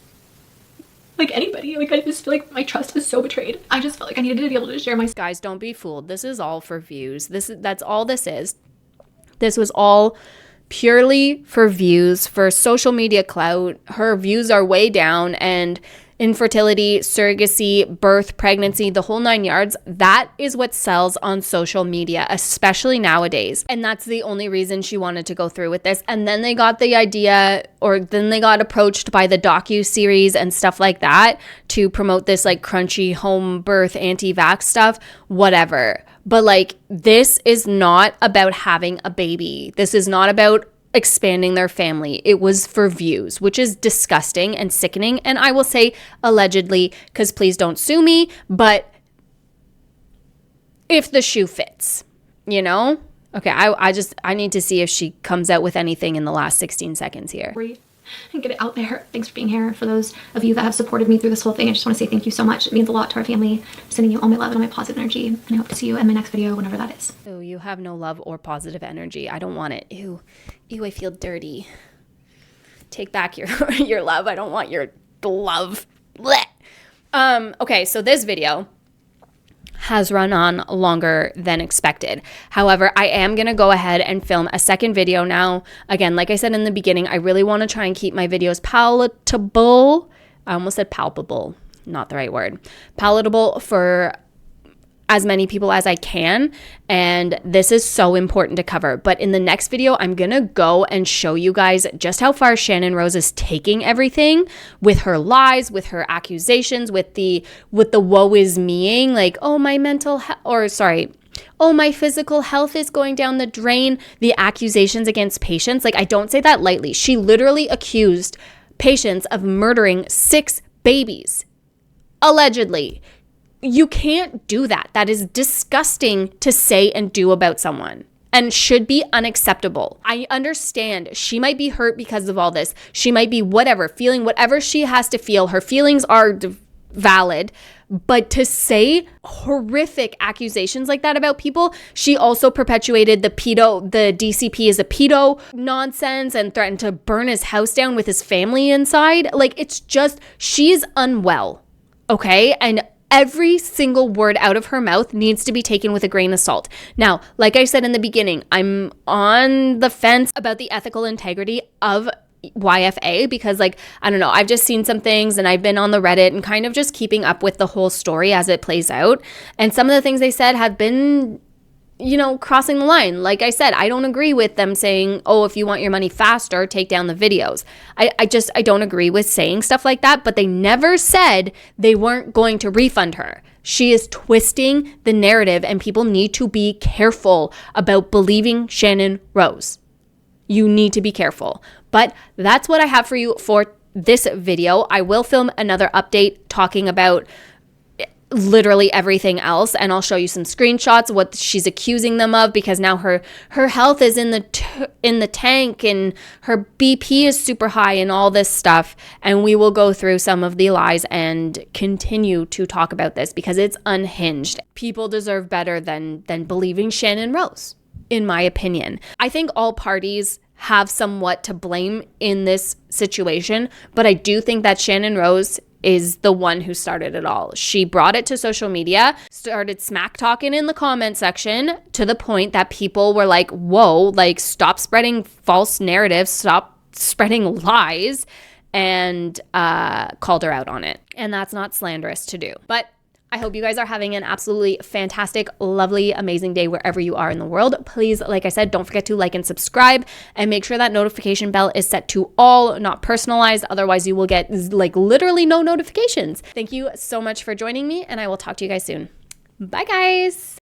like anybody. Like, I just feel like my trust is so betrayed. I just felt like I needed to be able to share my... Guys, don't be fooled. This is all for views. That's all this is. This was all purely for views, for social media clout. Her views are way down, and infertility, surrogacy, birth, pregnancy, the whole 9 yards, that is what sells on social media, especially nowadays. And that's the only reason she wanted to go through with this. And then they got the idea, or then they got approached by the docu-series and stuff like that to promote this like crunchy home birth anti-vax stuff, whatever. But like, this is not about having a baby. This is not about expanding their family. It was for views, which is disgusting and sickening. And I will say allegedly, because please don't sue me, but if the shoe fits, you know? Okay, I need to see if she comes out with anything in the last 16 seconds here. And get it out there. Thanks for being here. For those of you that have supported me through this whole thing, I just want to say thank you so much. It means a lot to our family. I'm sending you all my love and all my positive energy. And I hope to see you in my next video, whenever that is. Oh, you have no love or positive energy. I don't want it. Ew, I feel dirty. Take back your love. I don't want your love. Blech. Okay, so this video has run on longer than expected. However, I am going to go ahead and film a second video now. Again, like I said in the beginning, I really want to try and keep my videos palatable. I almost said palpable, not the right word. Palatable for as many people as I can, and this is so important to cover. But in the next video, I'm gonna go and show you guys just how far Channon Rose is taking everything with her lies, with her accusations, with the woe is meing, like, oh, my my physical health is going down the drain, the accusations against patients. Like, I don't say that lightly. She literally accused patients of murdering 6 babies, allegedly. You can't do that. That is disgusting to say and do about someone, and should be unacceptable. I understand she might be hurt because of all this. She might be feeling whatever she has to feel. Her feelings are valid, but to say horrific accusations like that about people, she also perpetuated the DCP is a pedo nonsense and threatened to burn his house down with his family inside. Like, it's just, she's unwell, okay? And every single word out of her mouth needs to be taken with a grain of salt. Now, like I said in the beginning, I'm on the fence about the ethical integrity of YFA because, like, I don't know, I've just seen some things and I've been on the Reddit and kind of just keeping up with the whole story as it plays out. And some of the things they said have been, you know, crossing the line. Like I said, I don't agree with them saying, oh, if you want your money faster, take down the videos. I don't agree with saying stuff like that, but they never said they weren't going to refund her. She is twisting the narrative, and people need to be careful about believing Channon Rose. You need to be careful. But that's what I have for you for this video. I will film another update talking about literally everything else, and I'll show you some screenshots what she's accusing them of, because now her health is in the tank and her BP is super high and all this stuff, and we will go through some of the lies and continue to talk about this because it's unhinged. People deserve better than believing Channon Rose, in my opinion. I think all parties have somewhat to blame in this situation, but I do think that Channon Rose is the one who started it all. She brought it to social media, started smack talking in the comment section to the point that people were like, whoa, like stop spreading false narratives, stop spreading lies, and called her out on it. And that's not slanderous to do. But I hope you guys are having an absolutely fantastic, lovely, amazing day wherever you are in the world. Please, like I said, don't forget to like and subscribe and make sure that notification bell is set to all, not personalized. Otherwise, you will get like literally no notifications. Thank you so much for joining me, and I will talk to you guys soon. Bye, guys.